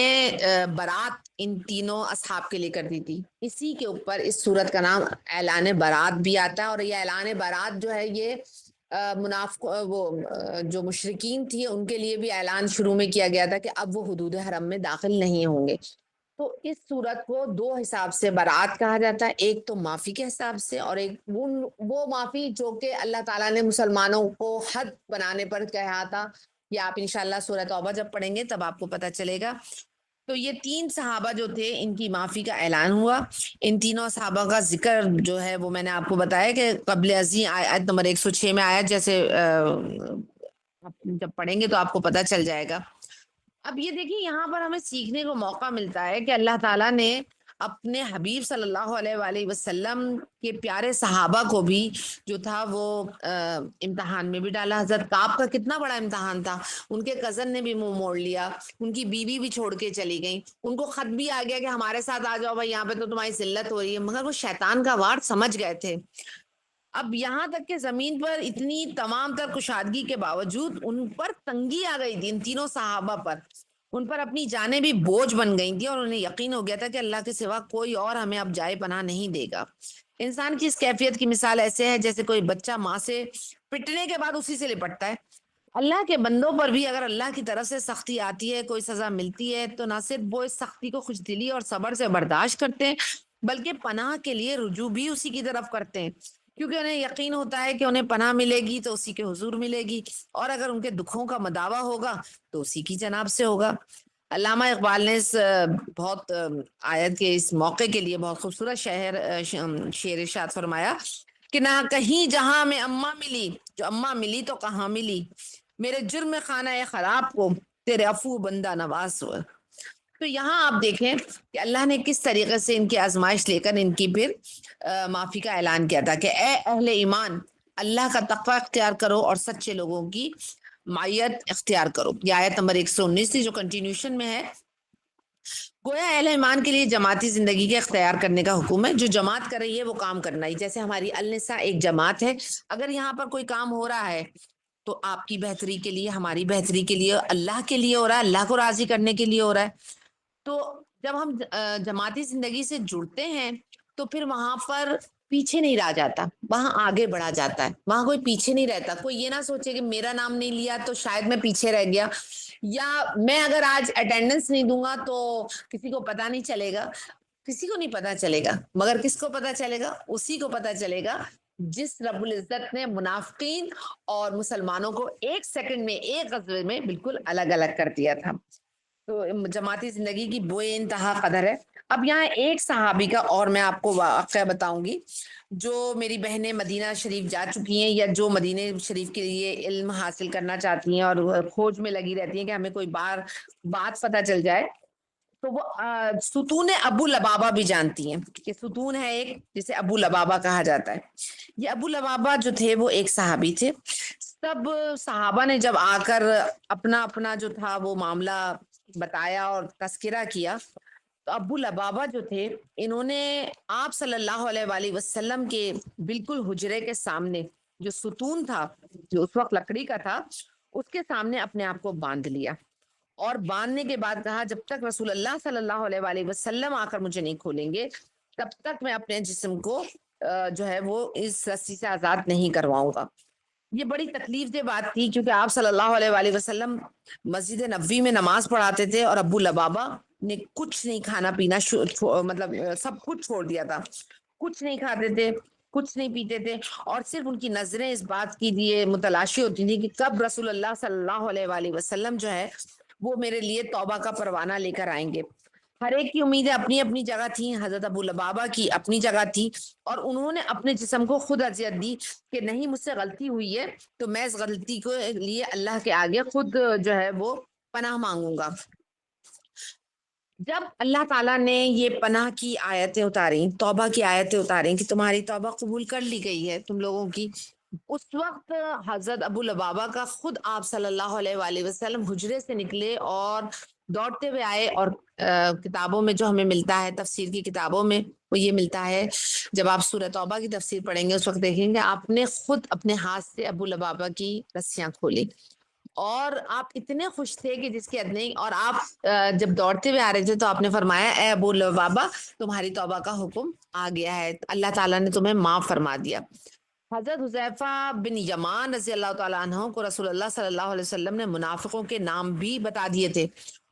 برات ان تینوں اصحاب کے لیے کر دی تھی. اسی کے اوپر اس سورت کا نام اعلان برات بھی آتا ہے. اور یہ اعلان برات جو ہے یہ منافق جو مشرکین تھی ان کے لیے بھی اعلان شروع میں کیا گیا تھا کہ اب وہ حدود حرم میں داخل نہیں ہوں گے. تو اس صورت کو دو حساب سے برات کہا جاتا ہے، ایک تو معافی کے حساب سے اور ایک وہ معافی جو کہ اللہ تعالیٰ نے مسلمانوں کو حد بنانے پر کہا تھا. یہ آپ انشاءاللہ سورہ توبہ جب پڑھیں گے تب آپ کو پتہ چلے گا. تو یہ 3 صحابہ جو تھے ان کی معافی کا اعلان ہوا. ان تینوں صحابہ کا ذکر جو ہے وہ میں نے آپ کو بتایا کہ قبل ازیں آیت نمبر 106 میں آیا، جیسے آپ جب پڑھیں گے تو آپ کو پتہ چل جائے گا. اب یہ دیکھیں یہاں پر ہمیں سیکھنے کو موقع ملتا ہے کہ اللہ تعالیٰ نے اپنے حبیب صلی اللہ علیہ وآلہ وسلم کے پیارے صحابہ کو بھی جو تھا وہ امتحان میں بھی ڈالا. حضرت کعب کا کتنا بڑا امتحان تھا، ان کے کزن نے بھی منہ موڑ لیا، ان کی بیوی بھی چھوڑ کے چلی گئی، ان کو خط بھی آ گیا کہ ہمارے ساتھ آ جاؤ بھائی، یہاں پہ تو تمہاری ذلت ہو رہی ہے، مگر وہ شیطان کا وار سمجھ گئے تھے. اب یہاں تک کہ زمین پر اتنی تمام تر کشادگی کے باوجود ان پر تنگی آ گئی تھی، ان تینوں صحابہ پر، ان پر اپنی جانیں بھی بوجھ بن گئی تھی اور انہیں یقین ہو گیا تھا کہ اللہ کے سوا کوئی اور ہمیں اب جائے پناہ نہیں دے گا. انسان کی اس کیفیت کی مثال ایسے ہے جیسے کوئی بچہ ماں سے پٹنے کے بعد اسی سے لپٹتا ہے. اللہ کے بندوں پر بھی اگر اللہ کی طرف سے سختی آتی ہے، کوئی سزا ملتی ہے، تو نہ صرف وہ اس سختی کو خوش دلی اور صبر سے برداشت کرتے ہیں بلکہ پناہ کے لیے رجوع بھی اسی کی طرف کرتے ہیں، کیونکہ انہیں یقین ہوتا ہے کہ انہیں پناہ ملے گی تو اسی کے حضور ملے گی، اور اگر ان کے دکھوں کا مداوع ہوگا تو اسی کی جناب سے ہوگا. علامہ اقبال نے اس بہت آیت کے اس موقع کے لیے بہت خوبصورت شعر ارشاد فرمایا کہ نہ کہیں جہاں میں اماں ملی، جو اماں ملی تو کہاں ملی، میرے جرم خانہ خراب کو تیرے عفو بندہ نواز ہوا. تو یہاں آپ دیکھیں کہ اللہ نے کس طریقے سے ان کی آزمائش لے کر ان کی پھر معافی کا اعلان کیا تھا کہ اے اہل ایمان اللہ کا تقوی اختیار کرو اور سچے لوگوں کی معیت اختیار کرو. یہ آیت نمبر 119 تھی جو کنٹینیوشن میں ہے. گویا اہل ایمان کے لیے جماعتی زندگی کے اختیار کرنے کا حکم ہے. جو جماعت کر رہی ہے وہ کام کرنا ہی. جیسے ہماری النساء ایک جماعت ہے. اگر یہاں پر کوئی کام ہو رہا ہے تو آپ کی بہتری کے لیے, ہماری بہتری کے لیے, اللہ کے لیے ہو رہا ہے, اللہ کو راضی کرنے کے لیے ہو رہا ہے. تو جب ہم جماعتی زندگی سے جڑتے ہیں تو پھر وہاں پر پیچھے نہیں رہ جاتا, وہاں آگے بڑھا جاتا ہے. وہاں کوئی پیچھے نہیں رہتا. کوئی یہ نہ سوچے کہ میرا نام نہیں لیا تو شاید میں پیچھے رہ گیا, یا میں اگر آج اٹینڈنس نہیں دوں گا تو کسی کو پتا نہیں چلے گا. کسی کو نہیں پتا چلے گا, مگر کس کو پتا چلے گا؟ اسی کو پتا چلے گا جس رب العزت نے منافقین اور مسلمانوں کو ایک سیکنڈ میں, ایک غزوے میں بالکل الگ الگ کر دیا تھا. تو جماعتی زندگی کی بے انتہا قدر ہے. اب یہاں ایک صحابی کا اور میں آپ کو واقعہ بتاؤں گی. جو میری بہنیں مدینہ شریف جا چکی ہیں یا جو مدینہ شریف کے لیے علم حاصل کرنا چاہتی ہیں اور کھوج میں لگی رہتی ہیں کہ ہمیں کوئی بات پتہ چل جائے, تو وہ ستون ابو لبابہ بھی جانتی ہیں کہ ستون ہے ایک جسے ابو لبابہ کہا جاتا ہے. یہ ابو لبابہ جو تھے وہ ایک صحابی تھے. سب صحابہ نے جب آ کر اپنا اپنا جو تھا وہ معاملہ بتایا اور تذکرہ کیا, تو ابو لبابہ جو تھے انہوں نے آپ صلی اللہ علیہ وآلہ وسلم کے بالکل حجرے کے سامنے جو ستون تھا, جو اس وقت لکڑی کا تھا, اس کے سامنے اپنے آپ کو باندھ لیا. اور باندھنے کے بعد کہا جب تک رسول اللہ صلی اللہ علیہ وآلہ وسلم آ کر مجھے نہیں کھولیں گے تب تک میں اپنے جسم کو جو ہے وہ اس رسی سے آزاد نہیں کرواؤں گا. یہ بڑی تکلیف دہ بات تھی کیونکہ آپ صلی اللہ علیہ وآلہ وسلم مسجد نبوی میں نماز پڑھاتے تھے اور ابو لبابہ نے کچھ نہیں کھانا پینا مطلب سب کچھ چھوڑ دیا تھا. کچھ نہیں کھاتے تھے, کچھ نہیں پیتے تھے, اور صرف ان کی نظریں اس بات کی لیے متلاشی ہوتی تھی کہ کب رسول اللہ صلی اللہ علیہ وآلہ وسلم جو ہے وہ میرے لیے توبہ کا پروانہ لے کر آئیں گے. ہر ایک کی امیدیں اپنی اپنی جگہ تھیں. حضرت ابو لبابہ کی اپنی جگہ تھی اور انہوں نے اپنے جسم کو خود اذیت دی کہ نہیں مجھ سے غلطی ہوئی ہے تو میں اس غلطی کو لیے اللہ کے آگے خود جو ہے وہ پناہ مانگوں گا. جب اللہ تعالیٰ نے یہ پناہ کی آیتیں اتاری, توبہ کی آیتیں اتاری کہ تمہاری توبہ قبول کر لی گئی ہے تم لوگوں کی, اس وقت حضرت ابو لبابہ کا خود آپ صلی اللہ علیہ وآلہ وسلم حجرے سے نکلے اور دوڑتے ہوئے آئے. اور کتابوں میں جو ہمیں ملتا ہے تفسیر کی کتابوں میں وہ یہ ملتا ہے, جب آپ سورہ توبہ کی تفسیر پڑھیں گے اس وقت دیکھیں گے آپ نے خود اپنے ہاتھ سے ابو لبابہ کی رسیاں کھولی اور آپ اتنے خوش تھے کہ جس کی حد نہیں. اور آپ جب دوڑتے ہوئے آ رہے تھے تو آپ نے فرمایا اے ابو لبابہ تمہاری توبہ کا حکم آ گیا ہے, اللہ تعالیٰ نے تمہیں معاف فرما دیا. حضرت حذیفہ بن یمان رضی اللہ تعالیٰ عنہ کو رسول اللہ صلی اللہ علیہ وسلم نے منافقوں کے نام بھی بتا دیے تھے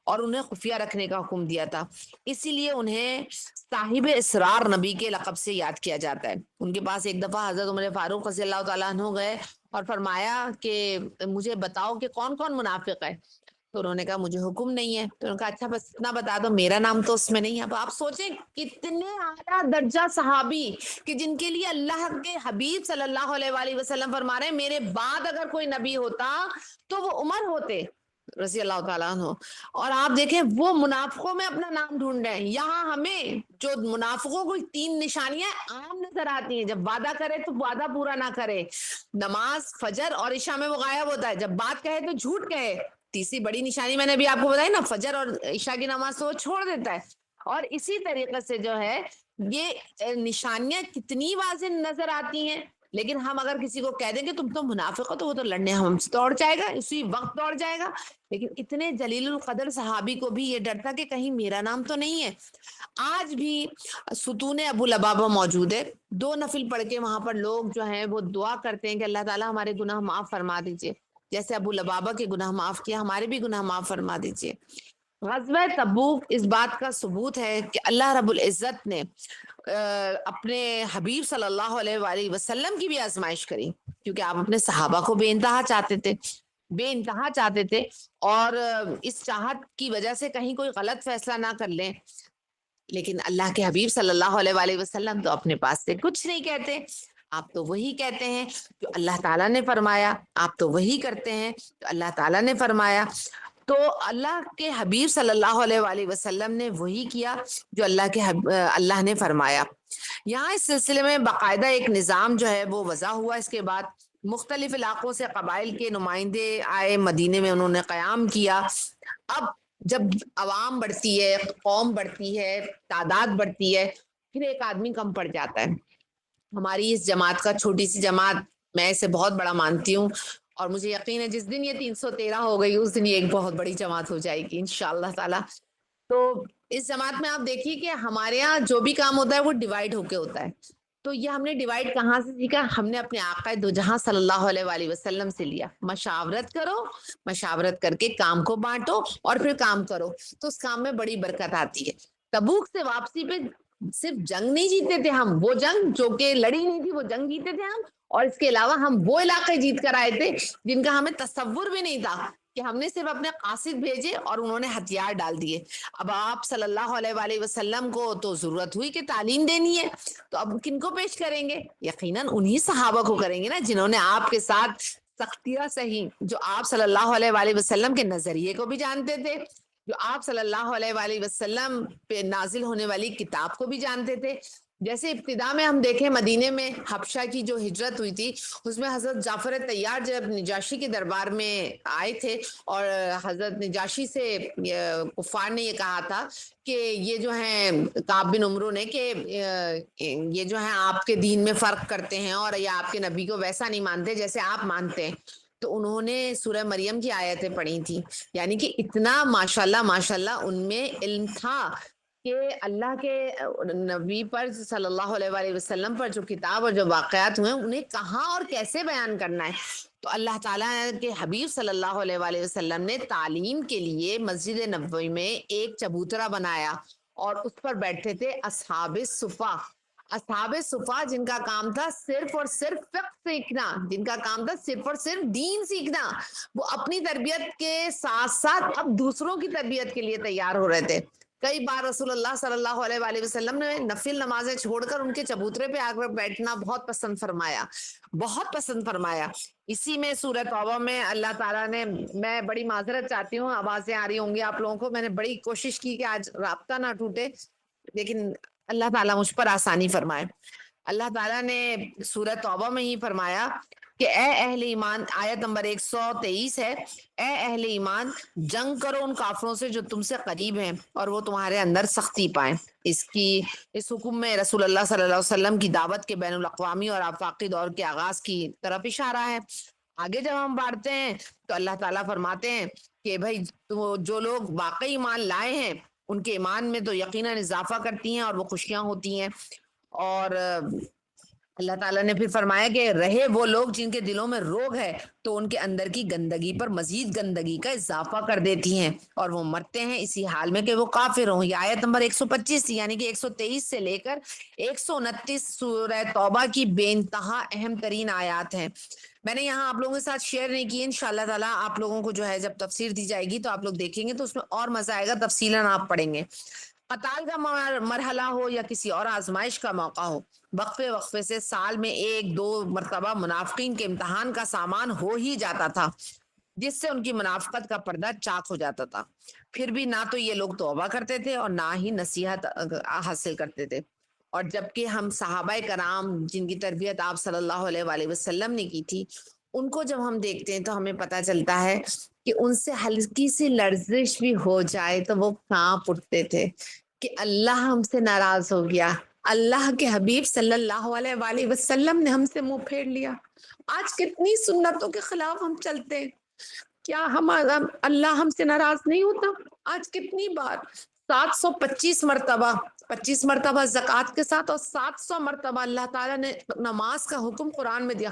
اور انہیں خفیہ رکھنے کا حکم دیا تھا. اسی لیے انہیں صاحب اسرار نبی کے لقب سے یاد کیا جاتا ہے. ان کے پاس ایک دفعہ حضرت عمر فاروق رضی اللہ تعالیٰ عنہ گئے اور فرمایا کہ مجھے بتاؤ کہ کون کون منافق ہے, تو انہوں نے کہا مجھے حکم نہیں ہے. تو انہوں نے کہا اچھا بس اتنا بتا دو, میرا نام تو اس میں نہیں ہے. اب آپ سوچیں کتنے اعلیٰ درجہ صحابی کہ جن کے لیے اللہ کے حبیب صلی اللہ علیہ وآلہ وسلم فرما رہے ہیں میرے بعد اگر کوئی نبی ہوتا تو وہ عمر ہوتے رضی اللہ تعالیٰ عنہ. اور آپ دیکھیں وہ منافقوں میں اپنا نام ڈھونڈ رہے ہیں. یہاں ہمیں جو منافقوں کو 3 نشانیاں عام نظر آتی ہیں, جب وعدہ کرے تو وعدہ پورا نہ کرے, نماز فجر اور عشاء میں وہ غائب ہوتا ہے, جب بات کہے تو جھوٹ کہے. تیسری بڑی نشانی میں نے بھی آپ کو بتائی نا, فجر اور عشاء کی نماز تو وہ چھوڑ دیتا ہے. اور اسی طریقے سے جو ہے یہ نشانیاں کتنی واضح نظر آتی ہیں, لیکن ہم اگر کسی کو کہہ دیں کہ تم تو منافق ہو تو وہ تو لڑنے ہم سے دوڑ جائے گا, اسی وقت دوڑ جائے گا. لیکن اتنے جلیل القدر صحابی کو بھی یہ ڈر تھا کہ کہیں میرا نام تو نہیں ہے. آج بھی ستون ابو لبابہ موجود ہے. 2 نفل پڑھ کے وہاں پر لوگ جو ہیں وہ دعا کرتے ہیں کہ اللہ تعالیٰ ہمارے گناہ معاف فرما دیجئے, جیسے ابو لبابہ کے گناہ معاف کیا ہمارے بھی گناہ معاف فرما دیجئے. غزوہ تبوک اس بات کا ثبوت ہے کہ اللہ رب العزت نے اپنے حبیب صلی اللہ علیہ وآلہ وسلم کی بھی آزمائش کری, کیونکہ آپ اپنے صحابہ کو بے انتہا چاہتے تھے اور اس چاہت کی وجہ سے کہیں کوئی غلط فیصلہ نہ کر لیں. لیکن اللہ کے حبیب صلی اللہ علیہ وآلہ وسلم تو اپنے پاس سے کچھ نہیں کہتے. آپ تو وہی کہتے ہیں جو اللہ تعالیٰ نے فرمایا, آپ تو وہی کرتے ہیں جو اللہ تعالیٰ نے فرمایا. تو اللہ کے حبیب صلی اللہ علیہ وآلہ وسلم نے وہی کیا جو اللہ نے فرمایا. یہاں اس سلسلے میں باقاعدہ ایک نظام جو ہے وہ وضع ہوا. اس کے بعد مختلف علاقوں سے قبائل کے نمائندے آئے مدینے میں، انہوں نے قیام کیا. اب جب عوام بڑھتی ہے، قوم بڑھتی ہے، تعداد بڑھتی ہے، پھر ایک آدمی کم پڑ جاتا ہے. ہماری اس جماعت کا، چھوٹی سی جماعت، میں اسے بہت بڑا مانتی ہوں، اور مجھے یقین ہے جس دن یہ 313 ہو گئی اس دن یہ ایک بہت بڑی جماعت ہو جائے گی انشاءاللہ تعالی. تو اس جماعت میں آپ دیکھیے کہ ہمارے یہاں جو بھی کام ہوتا ہے وہ ڈیوائیڈ ہو کے ہوتا ہے. تو یہ ہم نے ڈیوائیڈ کہاں سے سیکھا؟ ہم نے اپنے آقا دو جہاں صلی اللہ علیہ وآلہ وسلم سے لیا. مشاورت کرو، مشاورت کر کے کام کو بانٹو اور پھر کام کرو، تو اس کام میں بڑی برکت آتی ہے. تبوک سے واپسی پہ صرف جنگ نہیں جیتے تھے ہم، وہ جنگ جو کہ لڑی نہیں تھی وہ جنگ جیتے تھے ہم، اور اس کے علاوہ ہم وہ علاقے جیت کر آئے تھے جن کا ہمیں تصور بھی نہیں تھا، کہ ہم نے صرف اپنے قاصد بھیجے اور انہوں نے ہتھیار ڈال دیے. اب آپ صلی اللہ علیہ وآلہ وسلم کو تو ضرورت ہوئی کہ تعلیم دینی ہے، تو اب کن کو پیش کریں گے؟ یقیناً انہی صحابہ کو کریں گے نا جنہوں نے آپ کے ساتھ سختیاں سہی، جو آپ صلی اللہ علیہ وآلہ وسلم کے نظریے کو بھی جانتے تھے، جو آپ صلی اللہ علیہ وآلہ وسلم پہ نازل ہونے والی کتاب کو بھی جانتے تھے. جیسے ابتدا میں ہم دیکھیں مدینے میں حبشہ کی جو ہجرت ہوئی تھی، اس میں حضرت جعفر طیار جب نجاشی کے دربار میں آئے تھے اور حضرت نجاشی سے کفار نے یہ کہا تھا کہ یہ جو ہیں کعب بن عمرو نے کہ یہ جو ہیں آپ کے دین میں فرق کرتے ہیں اور یہ آپ کے نبی کو ویسا نہیں مانتے جیسے آپ مانتے ہیں. تو انہوں نے سورہ مریم کی آیتیں پڑھی تھی. یعنی کہ اتنا ماشاءاللہ ان میں علم تھا کہ اللہ کے نبی پر صلی اللہ علیہ وآلہ وسلم پر جو کتاب اور جو واقعات ہوئے انہیں کہاں اور کیسے بیان کرنا ہے. تو اللہ تعالیٰ کے حبیب صلی اللہ علیہ وآلہ وسلم نے تعلیم کے لیے مسجد نبوی میں ایک چبوترا بنایا اور اس پر بیٹھتے تھے اصحاب صفا. اصحاب صفا جن کا کام تھا صرف اور صرف فقہ سیکھنا، جن کا کام تھا صرف اور صرف دین سیکھنا، وہ اپنی تربیت کے ساتھ ساتھ اب دوسروں کی تربیت کے لیے تیار ہو رہے تھے. کئی بار رسول اللہ صلی اللہ علیہ وآلہ وسلم نے نفل نمازیں چھوڑ کر ان کے چبوترے پہ آ کر بیٹھنا بہت پسند فرمایا، بہت پسند فرمایا. اسی میں سورہ توبہ میں اللہ تعالیٰ نے، میں بڑی معذرت چاہتی ہوں، آوازیں آ رہی ہوں گی آپ لوگوں کو، میں نے بڑی کوشش کی کہ آج رابطہ نہ ٹوٹے، لیکن اللہ تعالیٰ مجھ پر آسانی فرمائے. اللہ تعالیٰ نے سورہ توبہ میں ہی فرمایا کہ اے اہل ایمان، آیت نمبر 123 ہے، اے اہل ایمان جنگ کرو ان کافروں سے جو تم سے قریب ہیں اور وہ تمہارے اندر سختی پائیں. اس حکم میں رسول اللہ صلی اللہ علیہ وسلم کی دعوت کے بین الاقوامی اور آفاقی دور کے آغاز کی طرف اشارہ ہے. آگے جب ہم بڑھتے ہیں تو اللہ تعالیٰ فرماتے ہیں کہ بھائی جو لوگ واقعی ایمان لائے ہیں ان کے ایمان میں تو یقیناً اضافہ کرتی ہیں اور وہ خوشیاں ہوتی ہیں. اور اللہ تعالیٰ نے پھر فرمایا کہ رہے وہ لوگ جن کے دلوں میں روگ ہے تو ان کے اندر کی گندگی پر مزید گندگی کا اضافہ کر دیتی ہیں اور وہ مرتے ہیں اسی حال میں کہ وہ کافر ہوں. یہ آیت نمبر 125 تھی، یعنی کہ 123 سے لے کر 129 سورہ توبہ کی بے انتہا اہم ترین آیات ہیں. میں نے یہاں آپ لوگوں کے ساتھ شیئر نہیں کی، انشاءاللہ تعالیٰ آپ لوگوں کو جو ہے جب تفسیر دی جائے گی تو آپ لوگ دیکھیں گے تو اس میں اور مزہ آئے گا، تفصیلاً آپ پڑھیں گے. قتال کا مرحلہ ہو یا کسی اور آزمائش کا موقع ہو، وقفے سے سال میں 1-2 مرتبہ منافقین کے امتحان کا سامان ہو ہی جاتا تھا، جس سے ان کی منافقت کا پردہ چاک ہو جاتا تھا. پھر بھی نہ تو یہ لوگ توبہ کرتے تھے اور نہ ہی نصیحت حاصل کرتے تھے. اور جبکہ ہم صحابہ کرام جن کی تربیت آپ صلی اللہ علیہ وآلہ وسلم نے کی تھی، ان کو جب ہم دیکھتے ہیں تو ہمیں پتہ چلتا ہے کہ ان سے ہلکی سی لرزش بھی ہو جائے تو وہ کانپ اٹھتے تھے کہ اللہ ہم سے ناراض ہو گیا، اللہ کے حبیب صلی اللہ علیہ وآلہ وسلم نے ہم سے منہ پھیر لیا. آج کتنی سنتوں کے خلاف ہم چلتے ہیں، کیا اللہ ہم سے ناراض نہیں ہوتا؟ آج کتنی بار 725 مرتبہ 25 مرتبہ زکوٰۃ کے ساتھ اور 700 مرتبہ اللہ تعالیٰ نے نماز کا حکم قرآن میں دیا،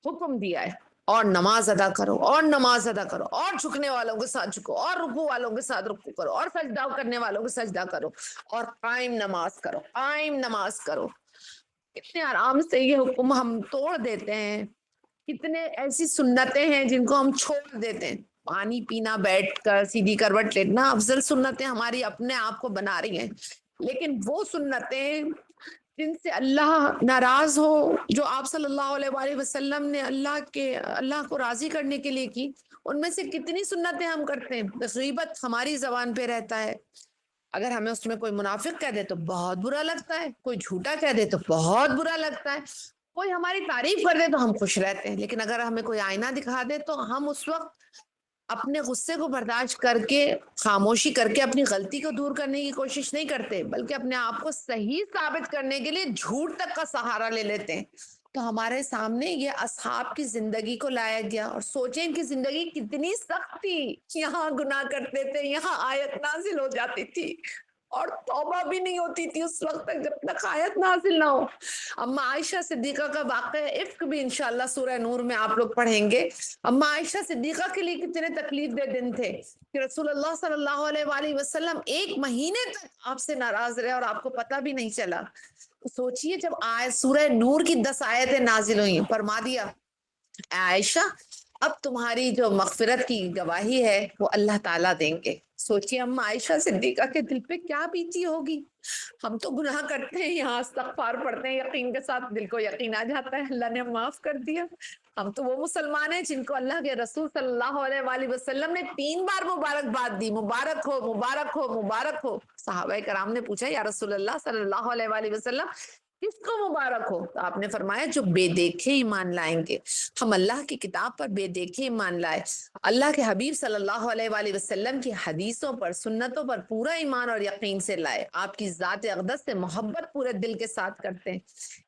حکم دیا ہے، اور نماز ادا کرو اور نماز ادا کرو اور جھکنے والوں کے ساتھ جھکو اور رکوع والوں کے ساتھ رکوع کرو اور سجدہ کرنے والوں کے سجدہ کرو اور قائم نماز کرو. کتنے آرام سے یہ حکم ہم توڑ دیتے ہیں، کتنے ایسی سنتیں ہیں جن کو ہم چھوڑ دیتے ہیں. پانی پینا، بیٹھ کر سیدھی کروٹ لیٹنا افضل سنتیں ہماری اپنے آپ کو بنا رہی ہیں، لیکن وہ سنتیں جن سے اللہ ناراض ہو، جو آپ صلی اللہ علیہ وآلہ وسلم نے اللہ کو راضی کرنے کے لیے کی، ان میں سے کتنی سنتیں ہم کرتے ہیں. غیبت ہماری زبان پہ رہتا ہے. اگر ہمیں اس میں کوئی منافق کہہ دے تو بہت برا لگتا ہے, کوئی جھوٹا کہہ دے تو بہت برا لگتا ہے, کوئی ہماری تعریف کر دے تو ہم خوش رہتے ہیں. لیکن اگر ہمیں کوئی آئینہ دکھا دے تو ہم اس وقت اپنے غصے کو برداشت کر کے, خاموشی کر کے اپنی غلطی کو دور کرنے کی کوشش نہیں کرتے, بلکہ اپنے آپ کو صحیح ثابت کرنے کے لیے جھوٹ تک کا سہارا لے لیتے ہیں. تو ہمارے سامنے یہ اصحاب کی زندگی کو لایا گیا, اور سوچیں ان کی زندگی کتنی سخت تھی. یہاں گناہ کرتے تھے, یہاں آیت نازل ہو جاتی تھی, اور توبہ بھی نہیں ہوتی تھی اس وقت تک جب تک آیت نازل نہ ہو. اما عائشہ صدیقہ کا واقعہ عفق بھی انشاءاللہ سورہ نور میں آپ لوگ پڑھیں گے. اما عائشہ صدیقہ کے لیے کتنے تکلیف دہ دن تھے کہ رسول اللہ صلی اللہ علیہ وآلہ وسلم 1 مہینے تک آپ سے ناراض رہے اور آپ کو پتہ بھی نہیں چلا. سوچئے جب سورہ نور کی 10 آیتیں نازل ہوئی, فرما دیا اے عائشہ اب تمہاری جو مغفرت کی گواہی ہے وہ اللہ تعالیٰ دیں گے. سوچئے اما عائشہ صدیقہ کے دل پہ کیا بیتی ہوگی. ہم تو گناہ کرتے ہیں, یہاں استغفار پڑھتے ہیں, یقین کے ساتھ دل کو یقین آ جاتا ہے اللہ نے معاف کر دیا. ہم تو وہ مسلمان ہیں جن کو اللہ کے رسول صلی اللہ علیہ وآلہ وسلم نے 3 بار مبارکباد دی, مبارک ہو مبارک ہو مبارک ہو. صحابہ کرام نے پوچھا یا رسول اللہ صلی اللہ علیہ وآلہ وسلم کس کو مبارک ہو؟ تو آپ نے فرمایا جو بے دیکھے ایمان لائیں گے. ہم اللہ کی کتاب پر بے دیکھے ایمان لائے, اللہ کے حبیب صلی اللہ علیہ وآلہ وسلم کی حدیثوں پر, سنتوں پر پورا ایمان اور یقین سے لائے, آپ کی ذات اقدس سے محبت پورے دل کے ساتھ کرتے ہیں.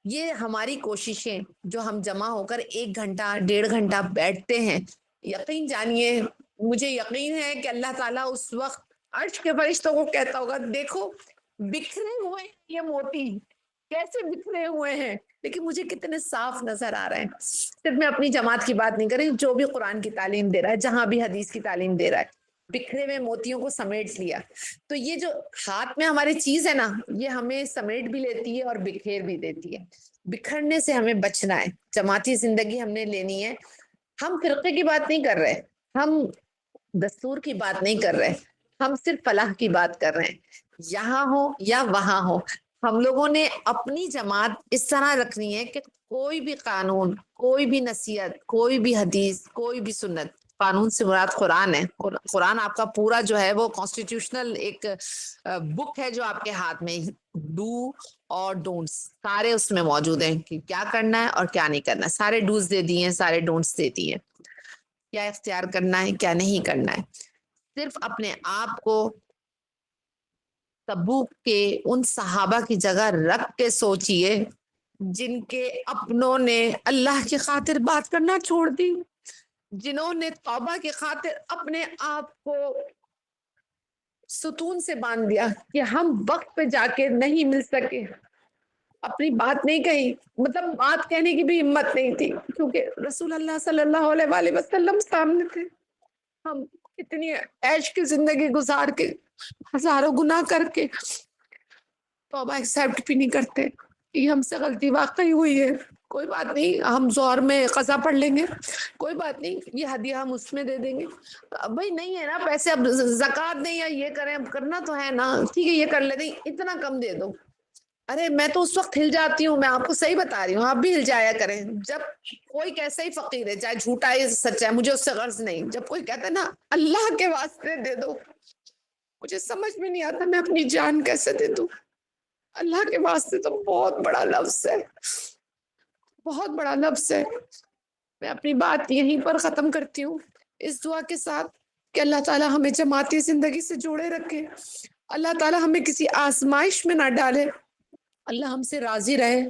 یہ ہماری کوششیں جو ہم جمع ہو کر 1 گھنٹہ 1.5 گھنٹہ بیٹھتے ہیں, یقین جانیے مجھے یقین ہے کہ اللہ تعالیٰ اس وقت عرش کے فرشتوں کو کہتا ہوگا دیکھو بکھرے ہوئے یہ موتی کیسے بکھرے ہوئے ہیں, لیکن مجھے کتنے صاف نظر آ رہے ہیں. صرف میں اپنی جماعت کی بات نہیں کر رہی, جو بھی قرآن کی تعلیم دے رہا ہے, جہاں بھی حدیث کی تعلیم دے رہا ہے, بکھرے ہوئے موتیوں کو سمیٹ لیا. تو یہ جو ہاتھ میں ہماری چیز ہے نا, یہ ہمیں سمیٹ بھی لیتی ہے اور بکھیر بھی دیتی ہے. بکھرنے سے ہمیں بچنا ہے. جماعتی زندگی ہم نے لینی ہے. ہم فرقے کی بات نہیں کر رہے, ہم دستور کی بات نہیں کر رہے, ہم صرف فلاح کی بات کر رہے ہیں. یہاں ہو یا وہاں ہو, ہم لوگوں نے اپنی جماعت اس طرح رکھنی ہے کہ کوئی بھی قانون, کوئی بھی نصیحت, کوئی بھی حدیث, کوئی بھی سنت, قانون سے مراد قرآن ہے. قرآن آپ کا پورا جو ہے وہ کانسٹیٹیوشنل ایک بک ہے جو آپ کے ہاتھ میں, ڈو اور ڈونٹس سارے اس میں موجود ہیں کہ کیا کرنا ہے اور کیا نہیں کرنا ہے. سارے ڈوز دے دیے ہیں, سارے ڈونٹس دے دیے ہیں, کیا اختیار کرنا ہے کیا نہیں کرنا ہے. صرف اپنے آپ کو تبوک کے ان صحابہ کی جگہ رکھ کے سوچئے جن کے اپنوں نے اللہ کی خاطر بات کرنا چھوڑ دی, جنہوں نے توبہ کی خاطر اپنے آپ کو ستون سے باندھ دیا کہ ہم وقت پہ جا کے نہیں مل سکے, اپنی بات نہیں کہی, مطلب بات کہنے کی بھی ہمت نہیں تھی کیونکہ رسول اللہ صلی اللہ علیہ وآلہ وسلم سامنے تھے. ہم اتنی عیش کی زندگی گزار کے, ہزاروں گناہ کر کے توبہ ایکسیپٹ بھی نہیں کرتے. یہ ہم سے غلطی واقعی ہوئی ہے, کوئی بات نہیں, ہم ظہر میں قضا پڑھ لیں گے, کوئی بات نہیں, یہ ہدیہ ہم اس میں دے دیں گے. بھائی نہیں ہے نا پیسے, اب زکوٰۃ نہیں ہے, یہ کریں, اب کرنا تو ہے نا, ٹھیک ہے یہ کر لیتے, اتنا کم دے دو. ارے میں تو اس وقت ہل جاتی ہوں, میں آپ کو صحیح بتا رہی ہوں, آپ بھی ہل جایا کریں. جب کوئی کیسا ہی فقیر ہے, چاہے جھوٹا ہے سچا ہے, مجھے اس سے غرض نہیں, جب کوئی کہتا ہے نا اللہ کے واسطے دے دو, مجھے سمجھ میں نہیں آتا میں اپنی جان کیسے دے دوں. اللہ کے واسطے تو بہت بڑا لفظ ہے, بہت بڑا لفظ ہے. میں اپنی بات یہیں پر ختم کرتی ہوں اس دعا کے ساتھ کہ اللہ تعالیٰ ہمیں جماعتی زندگی سے جوڑے رکھے, اللہ تعالیٰ ہمیں کسی آزمائش میں نہ ڈالے, اللہ ہم سے راضی رہے.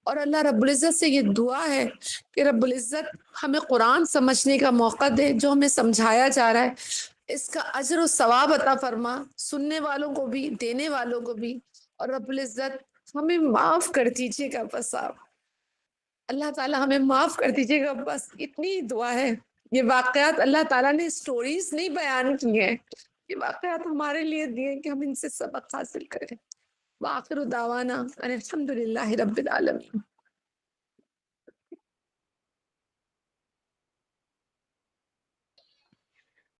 اور اللہ رب العزت سے یہ دعا ہے کہ رب العزت ہمیں قرآن سمجھنے کا موقع دے, جو ہمیں سمجھایا جا رہا ہے اس کا اجر و ثواب عطا فرما, سننے والوں کو بھی دینے والوں کو بھی. اور رب العزت ہمیں معاف کر دیجیے گا, بس آپ اللہ تعالیٰ ہمیں معاف کر دیجیے گا, بس اتنی دعا ہے. یہ واقعات اللہ تعالیٰ نے سٹوریز نہیں بیان کی ہیں, یہ واقعات ہمارے لیے دیے کہ ہم ان سے سبق حاصل کریں. وآخر دعوانا ان الحمد للہ رب العالمین.